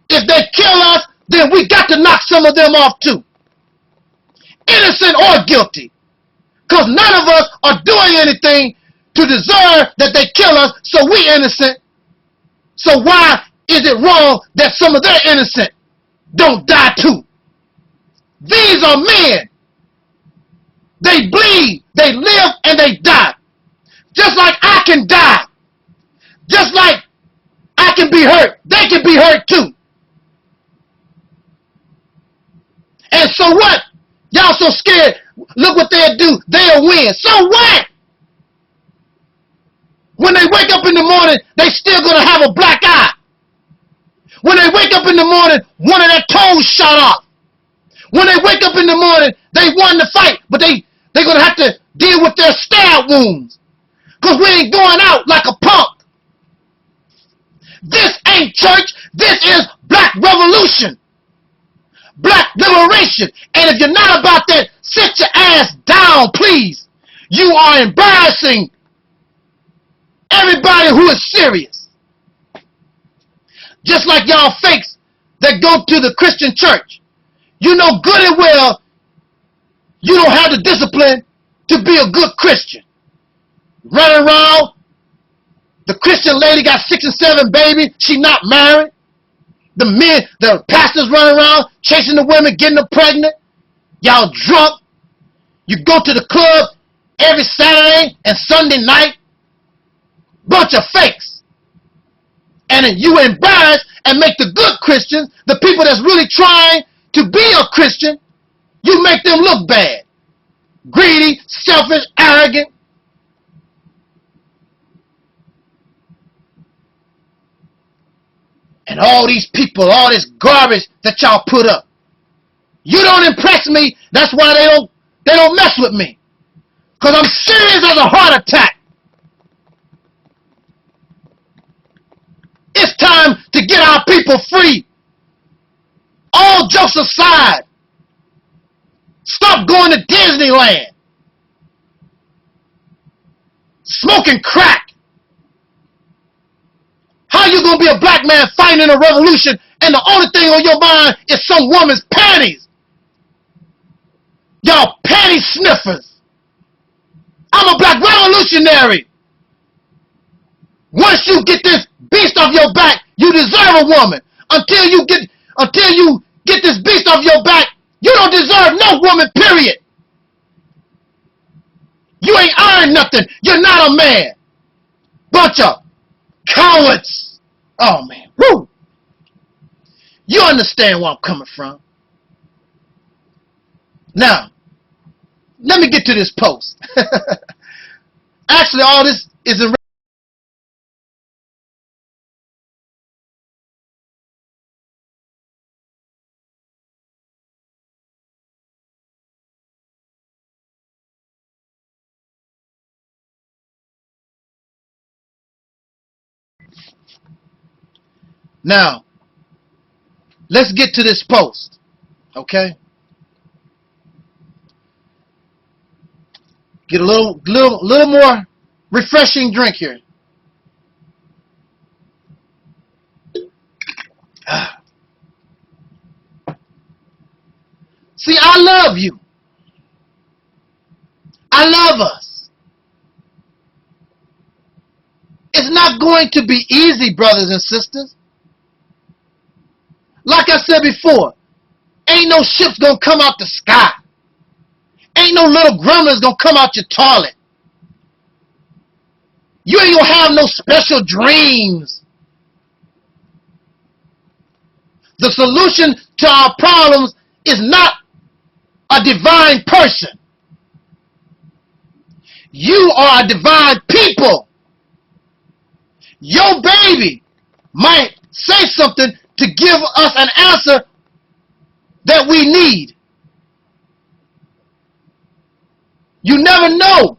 If they kill us, then we got to knock some of them off too. Innocent or guilty. Because none of us are doing anything to deserve that they kill us, so we innocent. So why is it wrong that some of their innocent don't die too? These are men. They bleed, they live, and they die. Just like I can die. Just like I can be hurt. They can be hurt too. And so what? Y'all so scared. Look what they'll do. They'll win. So what? When they wake up in the morning, they still going to have a black eye. When they wake up in the morning, one of their toes shot off. When they wake up in the morning, they won the fight, but they're going to have to deal with their stab wounds. Because we ain't going out like a punk. This ain't church. This is black revolution. Black liberation. And if you're not about that, sit your ass down, please. You are embarrassing everybody who is serious. Just like y'all fakes that go to the Christian church. You know good and well you don't have the discipline to be a good Christian. Running around, the Christian lady got 6 and 7 babies, she not married. The men, the pastors running around, chasing the women, getting them pregnant. Y'all drunk. You go to the club every Saturday and Sunday night. Bunch of fakes. And then you embarrass and make the good Christians, the people that's really trying to be a Christian, you make them look bad. Greedy, selfish, arrogant. And all these people, all this garbage that y'all put up. You don't impress me, that's why they don't mess with me. Because I'm serious as a heart attack. It's time to get our people free. All jokes aside. Stop going to Disneyland. Smoking crack. How you going to be a black man fighting a revolution and the only thing on your mind is some woman's panties? Y'all panty sniffers. I'm a black revolutionary. Once you get this beast off your back, you deserve a woman. until you get this beast off your back, you don't deserve no woman, period. You ain't earned nothing. You're not a man. Bunch of cowards. Oh, man. Woo. You understand where I'm coming from. Now, let me get to this post. Actually, all this is in Now, let's get to this post, okay? Get a little more refreshing drink here. See, I love you. I love us. It's not going to be easy, brothers and sisters. Like I said before, ain't no ships gonna come out the sky. Ain't no little gremlins gonna come out your toilet. You ain't gonna have no special dreams. The solution to our problems is not a divine person. You are a divine people. Your baby might say something to give us an answer that we need. You never know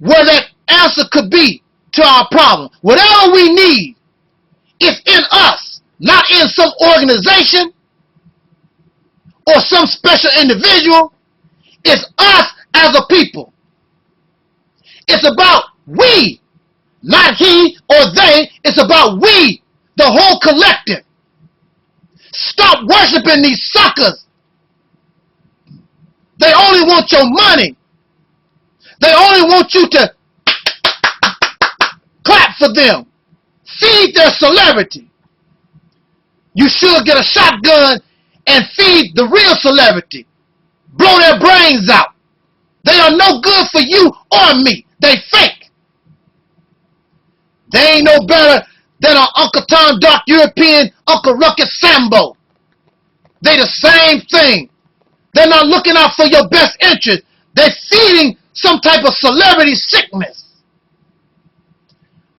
where that answer could be to our problem. Whatever we need is in us, not in some organization or some special individual. It's us as a people. It's about we, not he or they. It's about we, the whole collective. Stop worshiping these suckers. They only want your money. They only want you to clap for them. Feed their celebrity. You should get a shotgun and feed the real celebrity. Blow their brains out. They are no good for you or me. They fake. They ain't no better than an Uncle Tom Dark European Uncle Ruckus Sambo. They the same thing. They're not looking out for your best interest. They're feeding some type of celebrity sickness.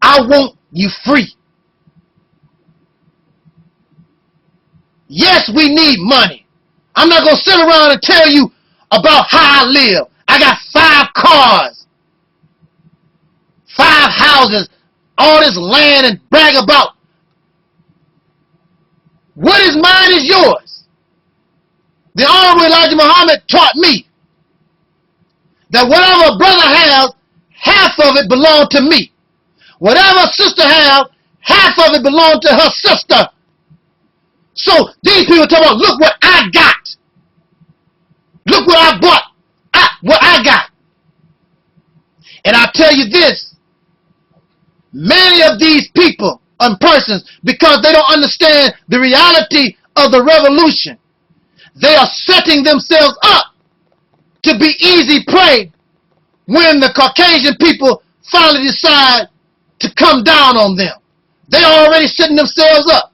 I want you free. Yes, we need money. I'm not going to sit around and tell you about how I live. I got 5 cars, 5 houses, all this land, and brag about what is mine is yours. The Honorable Elijah Muhammad taught me that whatever a brother has, half of it belongs to me. Whatever a sister has, half of it belongs to her sister. So these people talk about, look what I got. Look what I bought. What I got. And I tell you this, many of these people and persons, because they don't understand the reality of the revolution, they are setting themselves up to be easy prey when the Caucasian people finally decide to come down on them. They are already setting themselves up.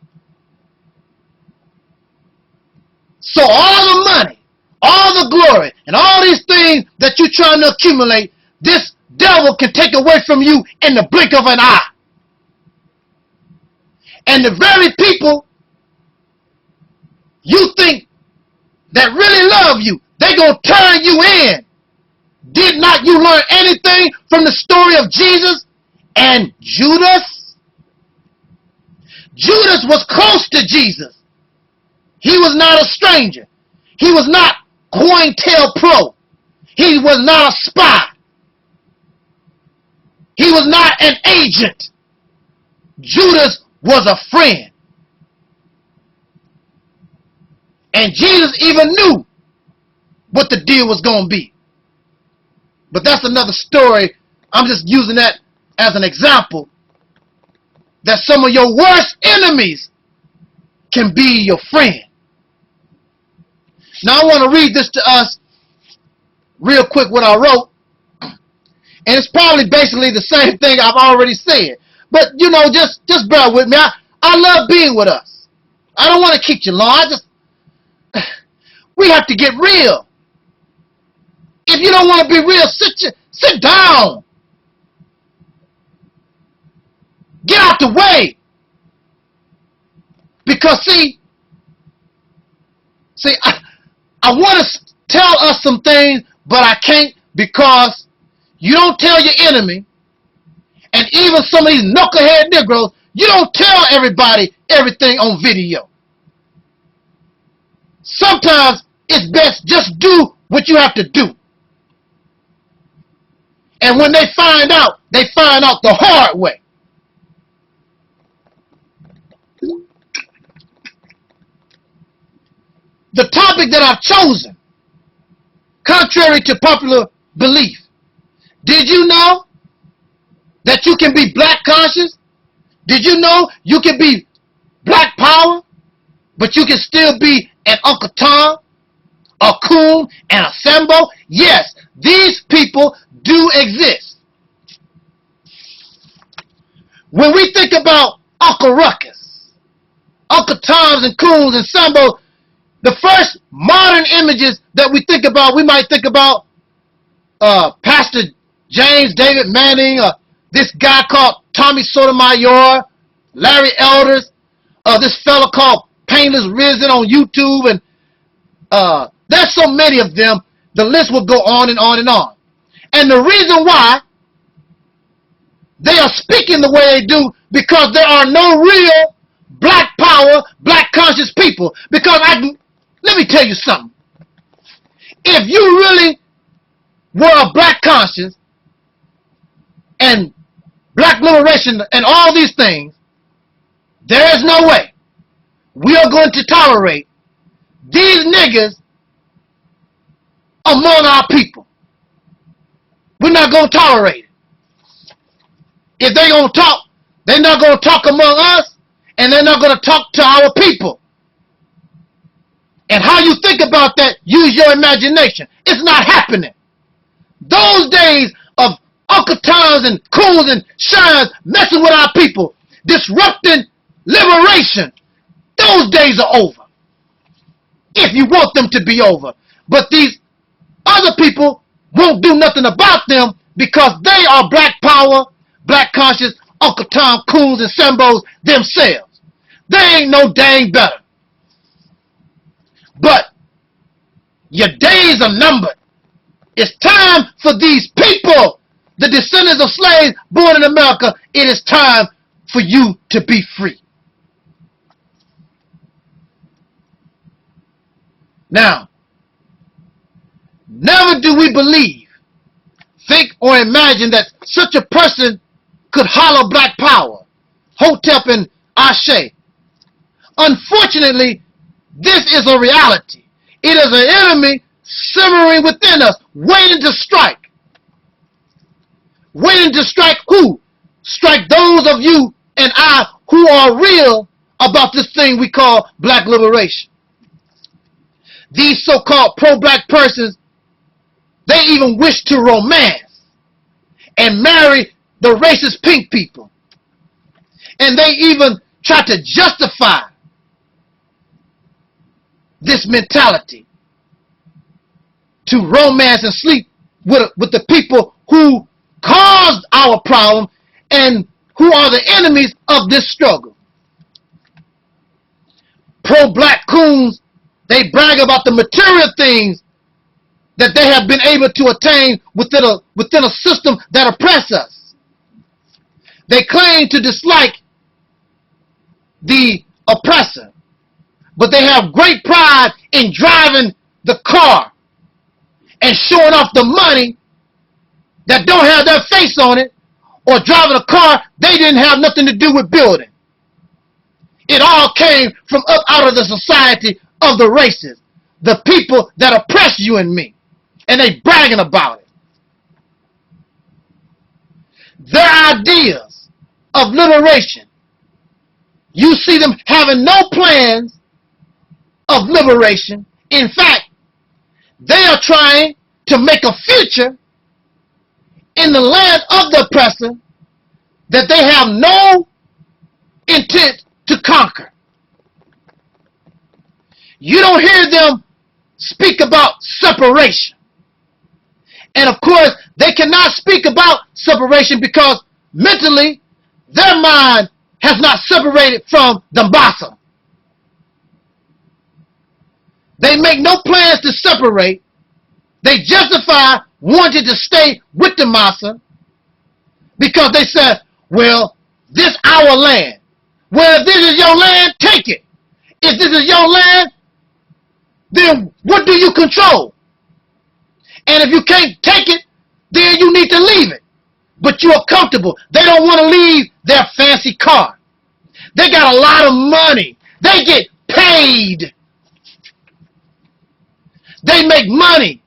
So all the money, all the glory, and all these things that you're trying to accumulate, this devil can take away from you in the blink of an eye. And the very people you think that really love you, they're going to turn you in. Did not you learn anything from the story of Jesus and Judas? Judas was close to Jesus. He was not a stranger. He was not COINTELPRO. He was not a spy. He was not an agent. Judas was a friend. And Jesus even knew what the deal was going to be. But that's another story. I'm just using that as an example that some of your worst enemies can be your friend. Now I want to read this to us real quick what I wrote. And it's probably basically the same thing I've already said. But, you know, just bear with me. I love being with us. I don't want to keep you long. We have to get real. If you don't want to be real, sit down. Get out the way. Because, see, I want to tell us some things, but I can't because you don't tell your enemy, and even some of these knucklehead Negroes, you don't tell everybody everything on video. Sometimes it's best just do what you have to do. And when they find out the hard way. The topic that I've chosen, contrary to popular belief, did you know that you can be black conscious? Did you know you can be black power, but you can still be an Uncle Tom, a Coon, and a Sambo? Yes, these people do exist. When we think about Uncle Ruckus, Uncle Toms and Coons and Sambo, the first modern images that we think about, we might think about Pastor James David Manning, this guy called Tommy Sotomayor, Larry Elders, this fella called Painless Risen on YouTube, and there's so many of them, the list will go on and on and on. And the reason why they are speaking the way they do, because there are no real black power, black conscious people. Because let me tell you something. If you really were a black conscious and black liberation and all these things, there is no way we are going to tolerate these niggas among our people. We're not going to tolerate it. If they're going to talk, they're not going to talk among us, and they're not going to talk to our people. And how you think about that, use your imagination. It's not happening. Those days of Uncle Toms and Coons and Shines messing with our people, disrupting liberation, those days are over. If you want them to be over. But these other people won't do nothing about them because they are black power, black conscious, Uncle Tom, Coons, and Sambos themselves. They ain't no dang better. But your days are numbered. It's time for these people, the descendants of slaves born in America, it is time for you to be free. Now, never do we believe, think, or imagine that such a person could holler black power, Hotep and Ashe. Unfortunately, this is a reality. It is an enemy simmering within us, waiting to strike. Waiting to strike who? Strike those of you and I who are real about this thing we call black liberation. These so-called pro-black persons, they even wish to romance and marry the racist pink people. And they even try to justify this mentality to romance and sleep with the people who caused our problem and who are the enemies of this struggle. Pro-black coons, they brag about the material things that they have been able to attain within a system that oppresses us. They claim to dislike the oppressor, but they have great pride in driving the car and showing off the money that don't have their face on it, or driving a car they didn't have nothing to do with building. It all came from up out of the society of the races, the people that oppress you and me, and they bragging about it. Their ideas of liberation you see them having no plans of liberation. In fact, they are trying to make a future in the land of the oppressor that they have no intent to conquer. You don't hear them speak about separation. And of course, they cannot speak about separation because mentally, their mind has not separated from the massa. They make no plans to separate. They justify wanting to stay with the massa because they said, well, this our land. Well, if this is your land, take it. If this is your land, then what do you control? And if you can't take it, then you need to leave it. But you are comfortable. They don't want to leave their fancy car. They got a lot of money. They get paid. They make money.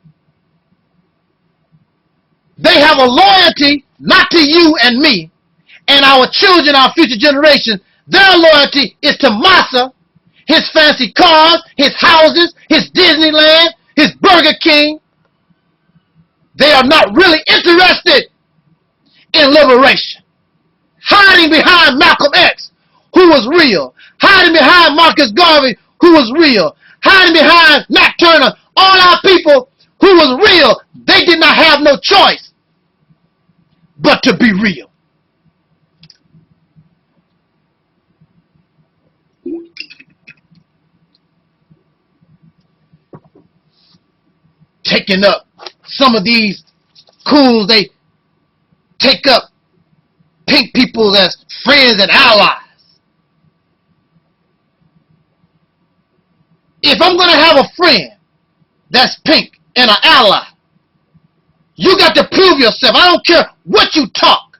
They have a loyalty, not to you and me, and our children, our future generations. Their loyalty is to Massa, his fancy cars, his houses, his Disneyland, his Burger King. They are not really interested in liberation. Hiding behind Malcolm X, who was real. Hiding behind Marcus Garvey, who was real. Hiding behind Nat Turner, all our people who was real. They did not have no choice but to be real. Taking up some of these coons, they take up pink people as friends and allies. If I'm going to have a friend that's pink and an ally, you got to prove yourself. I don't care what you talk.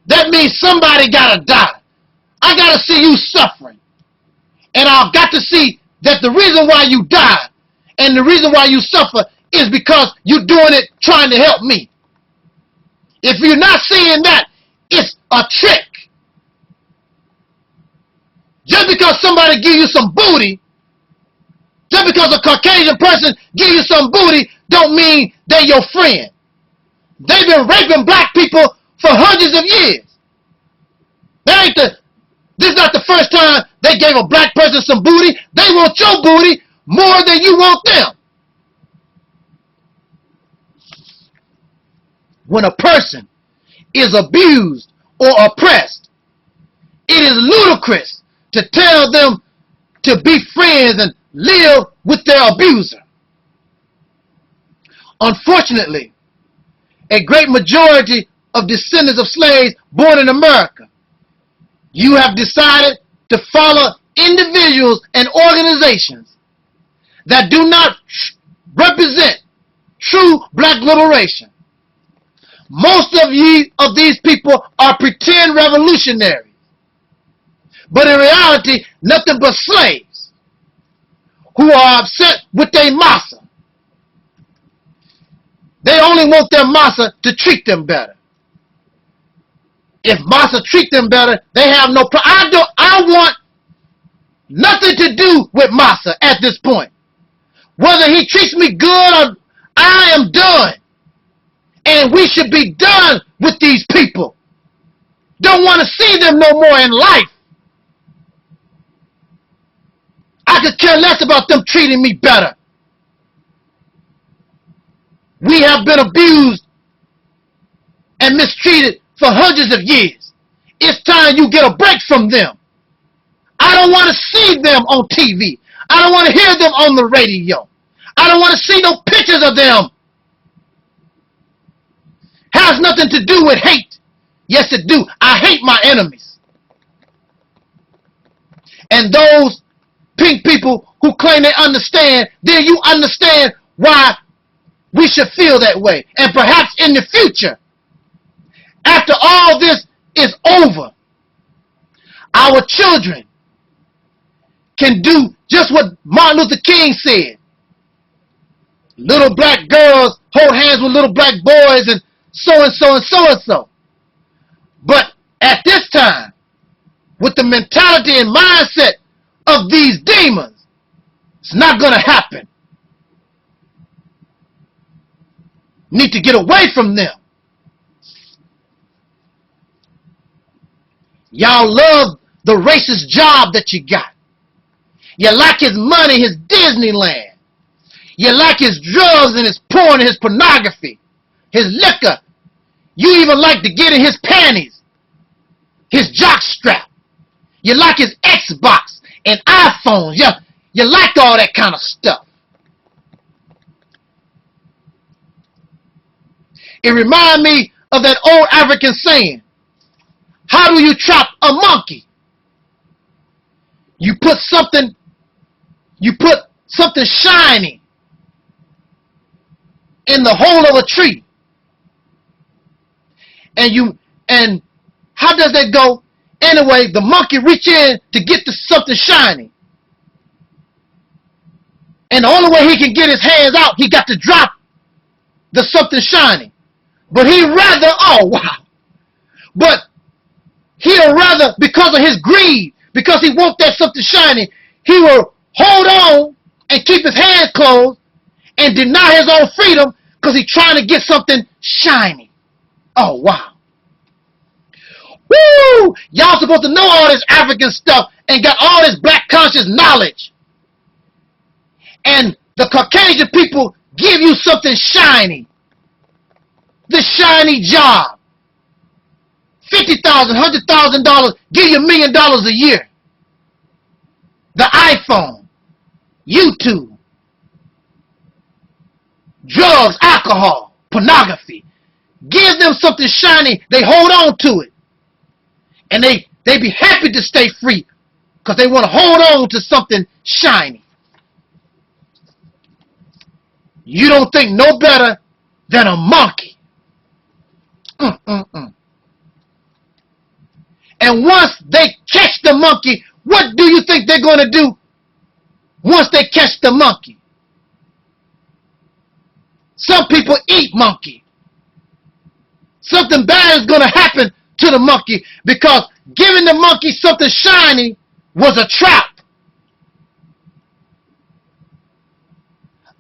That means somebody got to die. I got to see you suffering. And I've got to see that the reason why you die and the reason why you suffer is because you're doing it trying to help me. If you're not seeing that, it's a trick. Just because somebody give you some booty, just because a Caucasian person give you some booty, don't mean they're your friend. They've been raping black people for hundreds of years. This is not the first time they gave a black person some booty. They want your booty more than you want them. When a person is abused or oppressed, it is ludicrous to tell them to be friends and live with their abuser. Unfortunately, a great majority of descendants of slaves born in America, you have decided to follow individuals and organizations that do not represent true black liberation. Most of these people are pretend revolutionaries, but in reality, nothing but slaves who are upset with their massa. They only want their massa to treat them better. If massa treat them better, they have no problem. I want nothing to do with massa at this point. Whether he treats me good or I am done. And we should be done with these people. Don't want to see them no more in life. I could care less about them treating me better. We have been abused and mistreated for hundreds of years. It's time you get a break from them. I don't want to see them on TV. I don't want to hear them on the radio. I don't want to see no pictures of them. Has nothing to do with hate. Yes, it do. I hate my enemies. And those pink people who claim they understand, then you understand why we should feel that way. And perhaps in the future, after all this is over, our children can do just what Martin Luther King said. Little black girls hold hands with little black boys and so and so and so and so. But at this time, with the mentality and mindset of these demons, it's not going to happen. Need to get away from them. Y'all love the racist job that you got. You like his money, his Disneyland. You like his drugs and his porn and his pornography, his liquor. You even like to get in his panties, his jock strap. You like his Xbox and iPhones. You like all that kind of stuff. It reminds me of that old African saying, how do you trap a monkey? You put something shiny in the hole of a tree. And how does that go? Anyway, the monkey reach in to get to something shiny. And the only way he can get his hands out, he got to drop the something shiny. But he'd rather, oh wow. But he'll rather, because of his greed, because he wants that something shiny, he will hold on and keep his hands closed and deny his own freedom because he's trying to get something shiny. Oh, wow. Woo! Y'all supposed to know all this African stuff and got all this black conscious knowledge. And the Caucasian people give you something shiny. The shiny job. $50,000, $100,000, give you $1 million a year. The iPhone, YouTube, drugs, alcohol, pornography. Give them something shiny, they hold on to it. And they be happy to stay free because they want to hold on to something shiny. You don't think no better than a monkey. And once they catch the monkey, what do you think they're going to do once they catch the monkey? Some people eat monkey. Something bad is going to happen to the monkey because giving the monkey something shiny was a trap.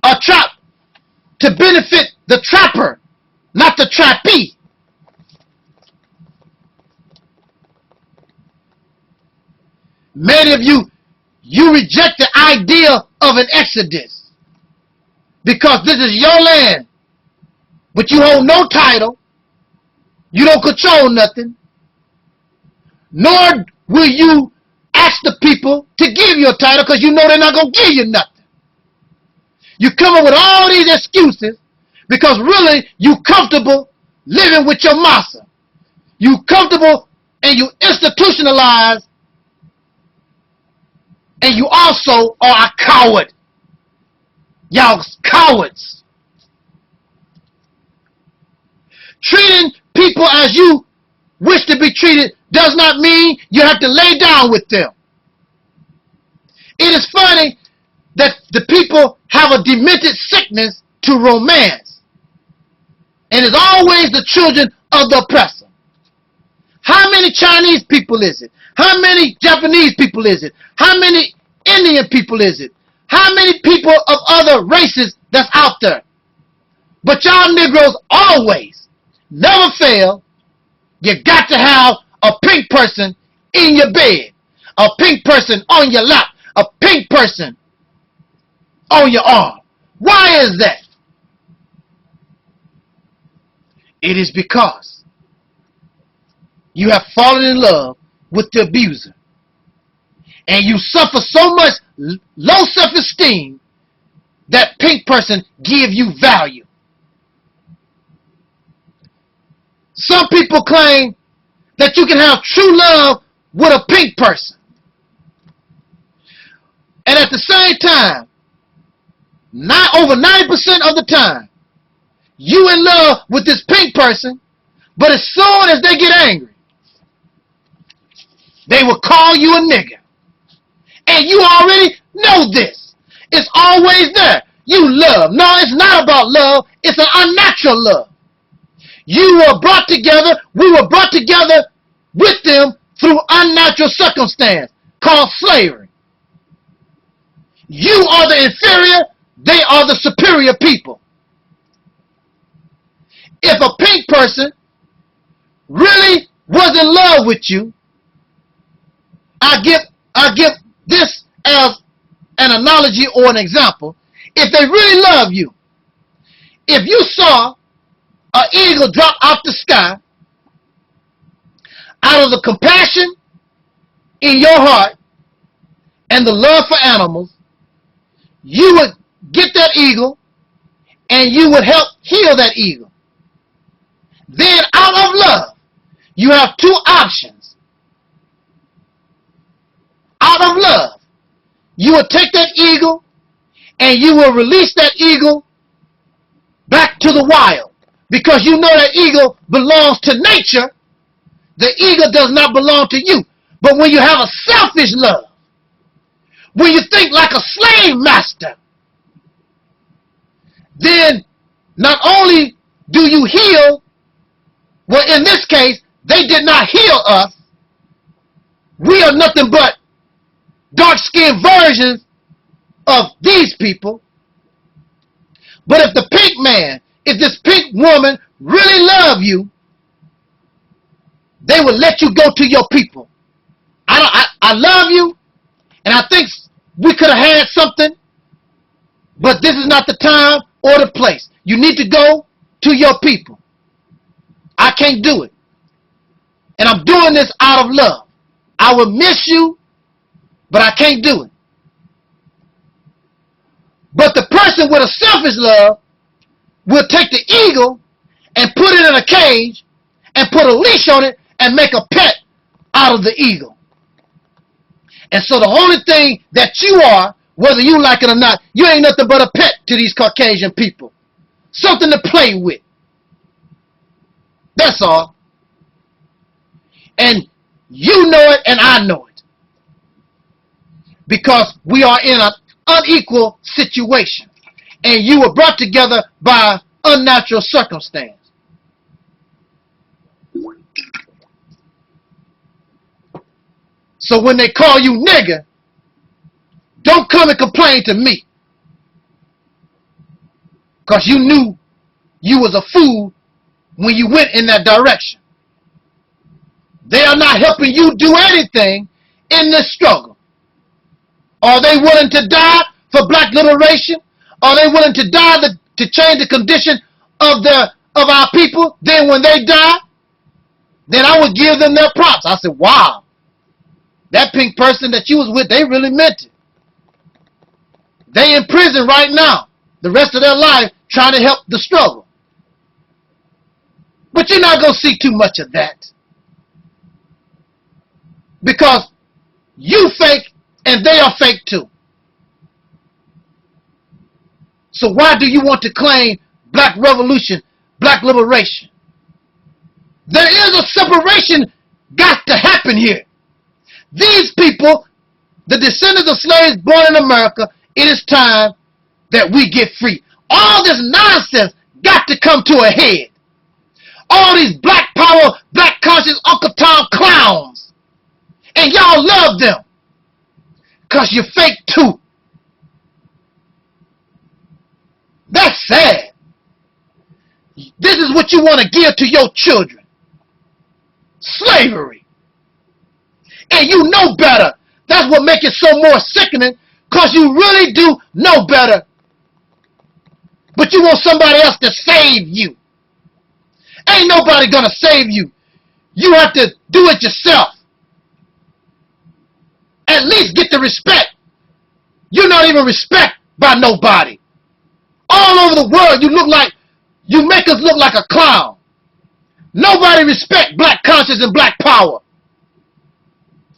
A trap to benefit the trapper, not the trappee. Many of you reject the idea of an exodus because this is your land, but you hold no title. You don't control nothing, nor will you ask the people to give you a title because you know they're not going to give you nothing. You come up with all these excuses because really you comfortable living with your massa. You comfortable and you institutionalize, and you also are a coward. Y'all cowards. Treating people as you wish to be treated does not mean you have to lay down with them. It is funny that the people have a demented sickness to romance. And it's always the children of the oppressor. How many Chinese people is it? How many Japanese people is it? How many Indian people is it? How many people of other races that's out there? But y'all Negroes always, never fail, you got to have a pink person in your bed, a pink person on your lap, a pink person on your arm. Why is that? It is because you have fallen in love with the abuser. And you suffer so much low self-esteem that pink person give you value. Some people claim that you can have true love with a pink person. And at the same time, over 90% of the time, you in love with this pink person, but as soon as they get angry, they will call you a nigger. And you already know this. It's always there. You love. No, it's not about love. It's an unnatural love. You were brought together. We were brought together with them through unnatural circumstance called slavery. You are the inferior, they are the superior people. If a pink person really was in love with you, I give this as an analogy or an example. If they really love you, if you saw an eagle drop out the sky, out of the compassion in your heart and the love for animals, you would get that eagle and you would help heal that eagle. Then out of love, you have two options. Out of love, you will take that eagle and you will release that eagle back to the wild, because you know that eagle belongs to nature. The eagle does not belong to you. But when you have a selfish love, when you think like a slave master, then not only do you heal, well, in this case, they did not heal us. We are nothing but dark-skinned versions of these people. But if the pink man, if this pink woman really love you, they will let you go to your people. I love you, and I think we could have had something, but this is not the time or the place. You need to go to your people. I can't do it. And I'm doing this out of love. I will miss you, but I can't do it. But the person with a selfish love will take the eagle and put it in a cage and put a leash on it and make a pet out of the eagle. And so the only thing that you are, whether you like it or not, you ain't nothing but a pet to these Caucasian people. Something to play with. That's all. And you know it and I know it. Because we are in an unequal situation. And you were brought together by unnatural circumstance. So when they call you nigger, don't come and complain to me. Because you knew you was a fool when you went in that direction. They are not helping you do anything in this struggle. Are they willing to die for black liberation? Are they willing to die to change the condition of our people? Then when they die, then I would give them their props. I said, wow, that pink person that you was with, they really meant it. They in prison right now, the rest of their life trying to help the struggle. But you're not going to see too much of that. Because you fake and they are fake too. So why do you want to claim black revolution, black liberation? There is a separation got to happen here. These people, the descendants of slaves born in America, it is time that we get free. All this nonsense got to come to a head. All these black power, black conscious Uncle Tom clowns. And y'all love them. Because you're fake too. That's sad. This is what you want to give to your children. Slavery. And you know better. That's what makes it so more sickening, because you really do know better. But you want somebody else to save you. Ain't nobody gonna save you. You have to do it yourself. At least get the respect. You're not even respected by nobody. All over the world, you make us look like a clown. Nobody respect black conscience and black power.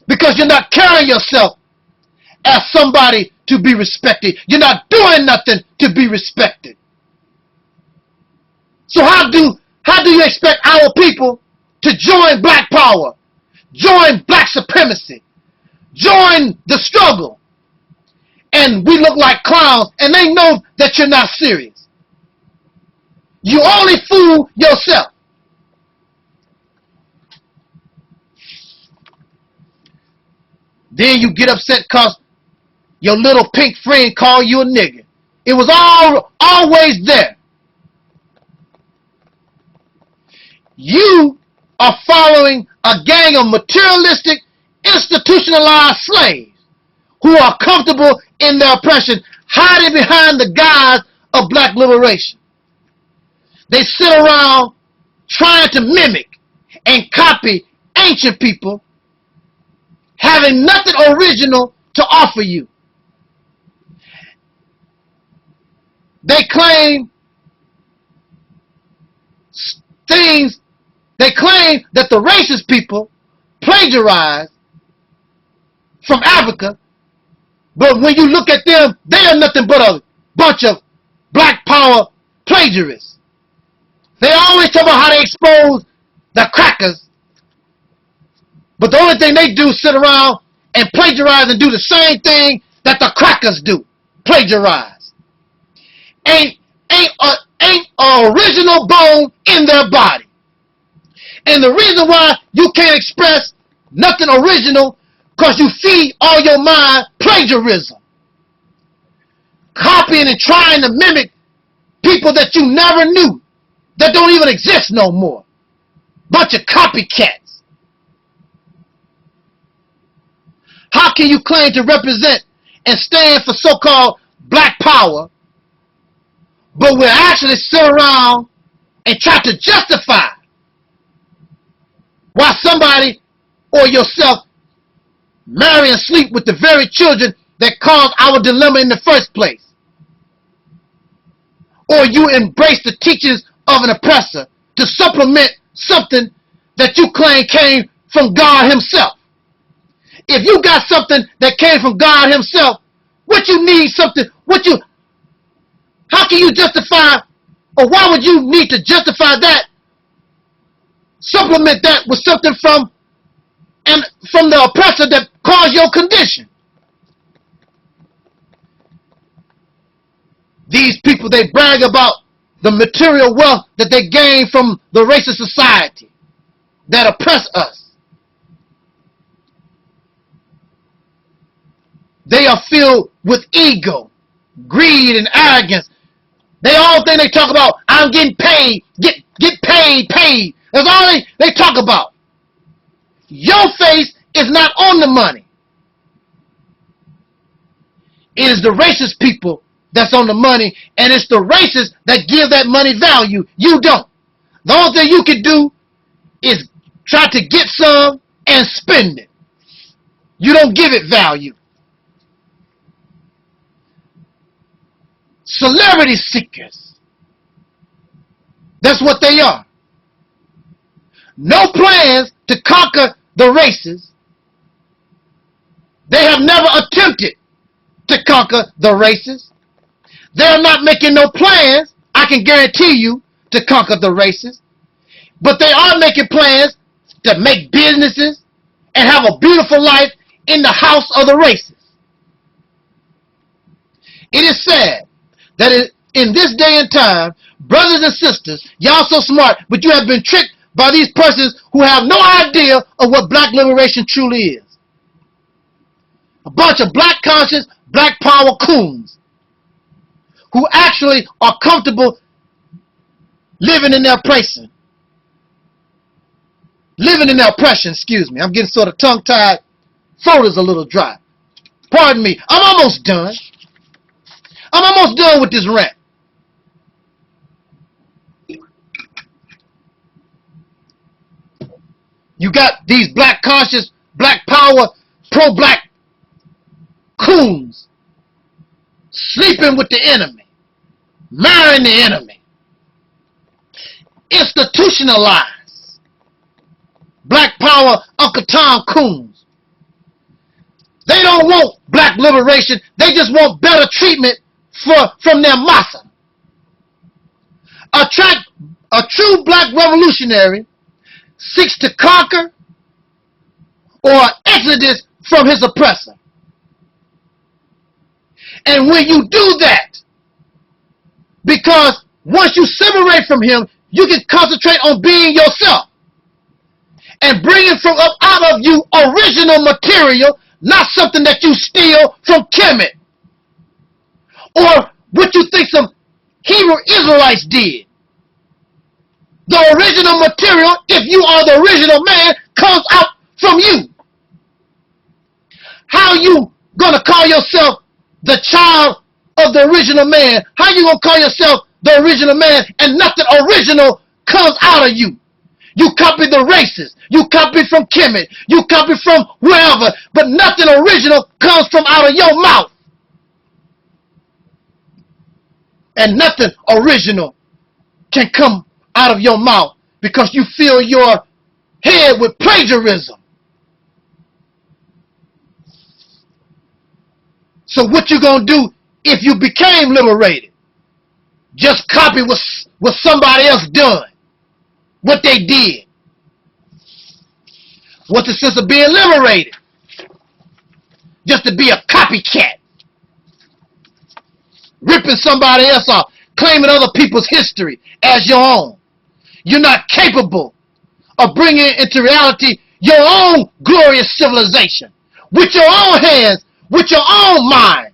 Because you're not carrying yourself as somebody to be respected. You're not doing nothing to be respected. So how do you expect our people to join black power, join black supremacy, join the struggle, and we look like clowns and they know that you're not serious? You only fool yourself. Then you get upset because your little pink friend called you a nigger. It was always there. You are following a gang of materialistic, institutionalized slaves who are comfortable in their oppression, hiding behind the guise of black liberation. They sit around trying to mimic and copy ancient people, having nothing original to offer you. They claim things, they claim that the racist people plagiarized from Africa, but when you look at them, they are nothing but a bunch of black power plagiarists. They always talk about how they expose the crackers, but the only thing they do is sit around and plagiarize and do the same thing that the crackers do, plagiarize. Ain't an original bone in their body. And the reason why you can't express nothing original, because you feed all your mind plagiarism. Copying and trying to mimic people that you never knew, that don't even exist no more. Bunch of copycats. How can you claim to represent and stand for so-called black power, but we'll actually sit around and try to justify why somebody or yourself marry and sleep with the very children that caused our dilemma in the first place? Or you embrace the teachings of an oppressor to supplement something that you claim came from God himself? If you got something that came from God himself, what you need something, how can you justify, or why would you need to justify that, supplement that with something from the oppressor that caused your condition? These people, they brag about the material wealth that they gain from the racist society that oppress us. They are filled with ego, greed, and arrogance. They all think they talk about, I'm getting paid, get paid. That's all they talk about. Your face is not on the money. It is the racist people that's on the money, and it's the racists that give that money value. You don't. The only thing you can do is try to get some and spend it. You don't give it value. Celebrity seekers. That's what they are. No plans to conquer the races. They have never attempted to conquer the races. They're not making no plans, I can guarantee you, to conquer the races. But they are making plans to make businesses and have a beautiful life in the house of the races. It is sad that in this day and time, brothers and sisters, y'all so smart, but you have been tricked by these persons who have no idea of what black liberation truly is. A bunch of black conscious, black power coons who actually are comfortable living in their oppression. Living in their oppression, excuse me. I'm getting sort of tongue-tied. Throat is a little dry. Pardon me. I'm almost done. I'm almost done with this rant. You got these black conscious, black power, pro-black coons sleeping with the enemy, marrying the enemy, institutionalized black power Uncle Tom coons. They don't want black liberation. They just want better treatment from their massa. A true black revolutionary seeks to conquer or exodus from his oppressor. And when you do that, because once you separate from him, you can concentrate on being yourself and bringing from up out of you original material, not something that you steal from Kemet or what you think some Hebrew Israelites did. The original material, if you are the original man, comes out from you. How you gonna call yourself the child of the original man? How you gonna call yourself the original man and nothing original comes out of you? You copy the races. You copy from Kemet. You copy from wherever. But nothing original comes from out of your mouth. And nothing original can come out of your mouth because you fill your head with plagiarism. So what you gonna do if you became liberated? Just copy what somebody else done. What they did. What's the sense of being liberated? Just to be a copycat. Ripping somebody else off. Claiming other people's history as your own. You're not capable of bringing into reality your own glorious civilization. With your own hands. With your own mind.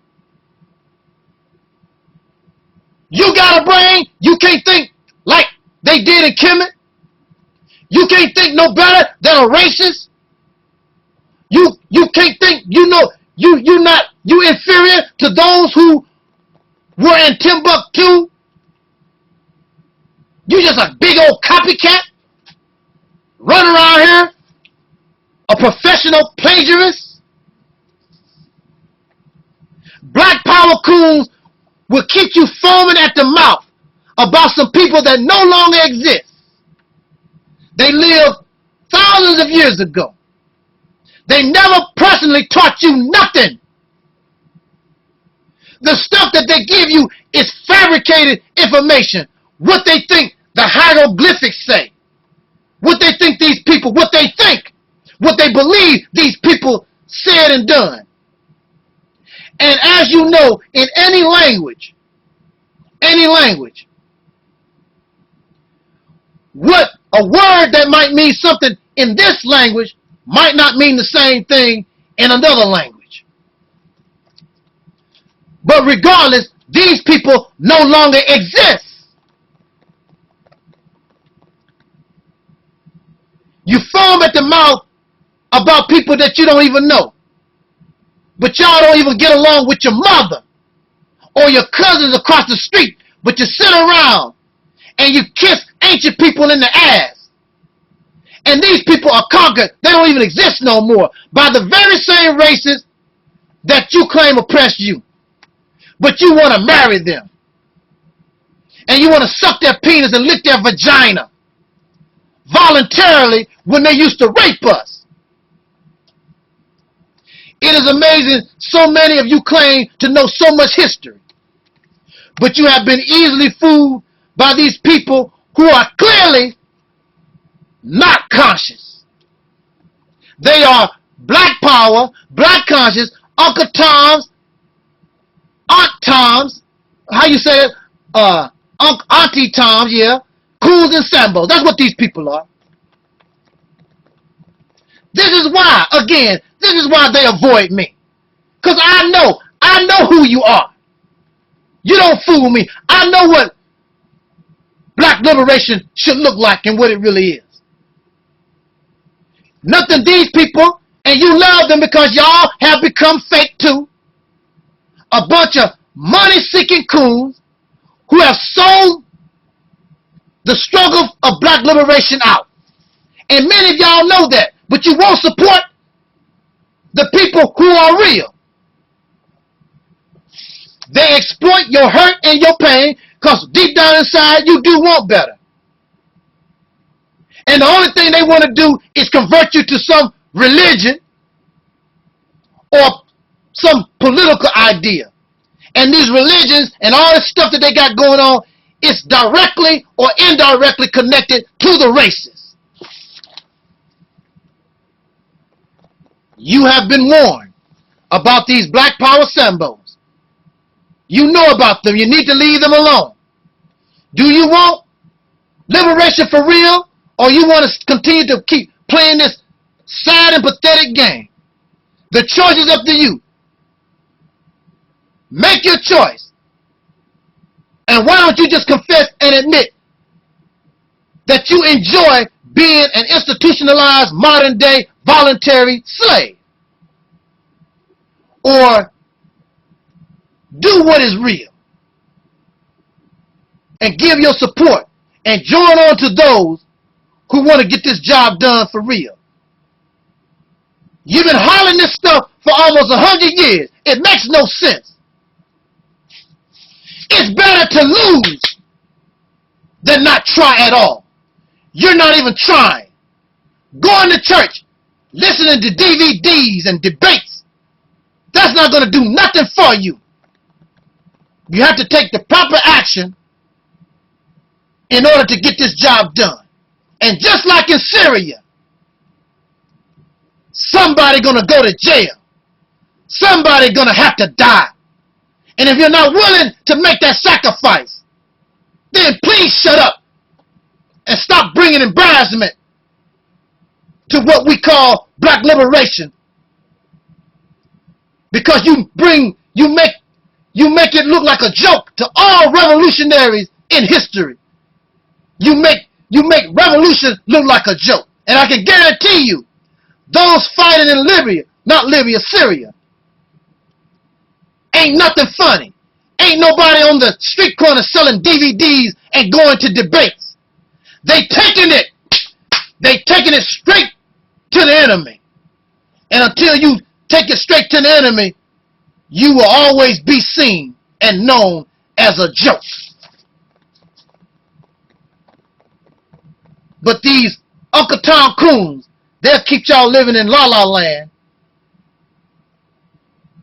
You got a brain. You can't think like they did in Kemet. You can't think no better than a racist. You can't think, you inferior to those who were in Timbuktu. You just a big old copycat. Run around here. A professional plagiarist. Black power coons will keep you foaming at the mouth about some people that no longer exist. They lived thousands of years ago. They never personally taught you nothing. The stuff that they give you is fabricated information. What they think the hieroglyphics say. What they think these people, what they think, what they believe these people said and done. And as you know, in any language, what a word that might mean something in this language might not mean the same thing in another language. But regardless, these people no longer exist. You foam at the mouth about people that you don't even know. But y'all don't even get along with your mother or your cousins across the street. But you sit around and you kiss ancient people in the ass. And these people are conquered. They don't even exist no more by the very same races that you claim oppressed you. But you want to marry them. And you want to suck their penis and lick their vagina voluntarily when they used to rape us. It is amazing so many of you claim to know so much history. But you have been easily fooled by these people who are clearly not conscious. They are black power, black conscious, Uncle Toms, Aunt Toms, how you say it? Auntie Toms, yeah. Coons and Sambos. That's what these people are. This is why, again, this is why they avoid me. Because I know who you are. You don't fool me. I know what black liberation should look like and what it really is. Nothing these people, and you love them because y'all have become fake too. A bunch of money-seeking coons who have sold the struggle of black liberation out. And many of y'all know that, but you won't support the people who are real. They exploit your hurt and your pain because deep down inside you do want better. And the only thing they want to do is convert you to some religion or some political idea. And these religions and all this stuff that they got going on is directly or indirectly connected to the races. You have been warned about these black power sambos. You know about them. You need to leave them alone. Do you want liberation for real, or you want to continue to keep playing this sad and pathetic game? The choice is up to you. Make your choice. And why don't you just confess and admit that you enjoy being an institutionalized modern day voluntary slave? Or do what is real and give your support and join on to those who want to get this job done for real. You've been hollering this stuff for almost 100 years. It makes no sense. It's better to lose than not try at all. You're not even trying. Going to church, listening to DVDs and debates, that's not going to do nothing for you. You have to take the proper action in order to get this job done. And just like in Syria, somebody going to go to jail. Somebody going to have to die. And if you're not willing to make that sacrifice, then please shut up and stop bringing embarrassment to what we call black liberation. Because you make it look like a joke to all revolutionaries in history. You make revolution look like a joke. And I can guarantee you, those fighting in Libya, not Libya, Syria, ain't nothing funny. Ain't nobody on the street corner selling DVDs and going to debates. They taking it straight to the enemy. And until you take it straight to the enemy, you will always be seen and known as a joke. But these Uncle Tom coons, they'll keep y'all living in La La Land.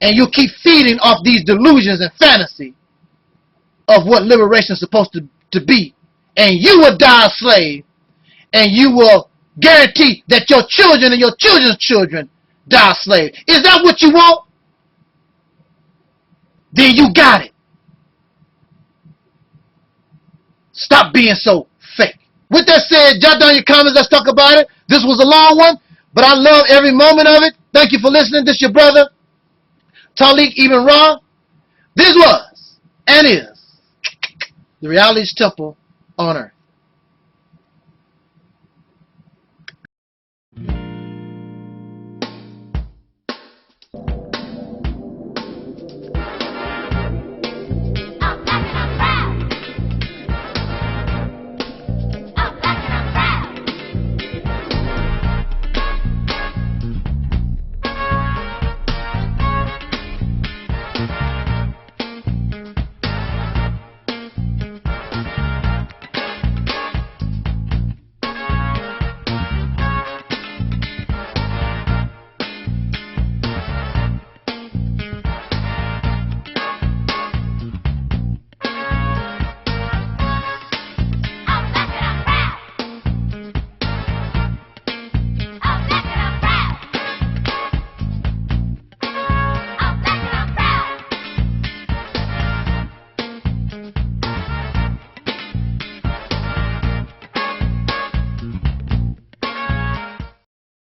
And you'll keep feeding off these delusions and fantasy of what liberation is supposed to be. And you will die a slave. And you will guarantee that your children and your children's children die a slave. Is that what you want? Then you got it. Stop being so fake. With that said, jot down your comments. Let's talk about it. This was a long one, but I love every moment of it. Thank you for listening. This is your brother, Taalik Ibn'rad. This was and is the Reality's Temple on Earth.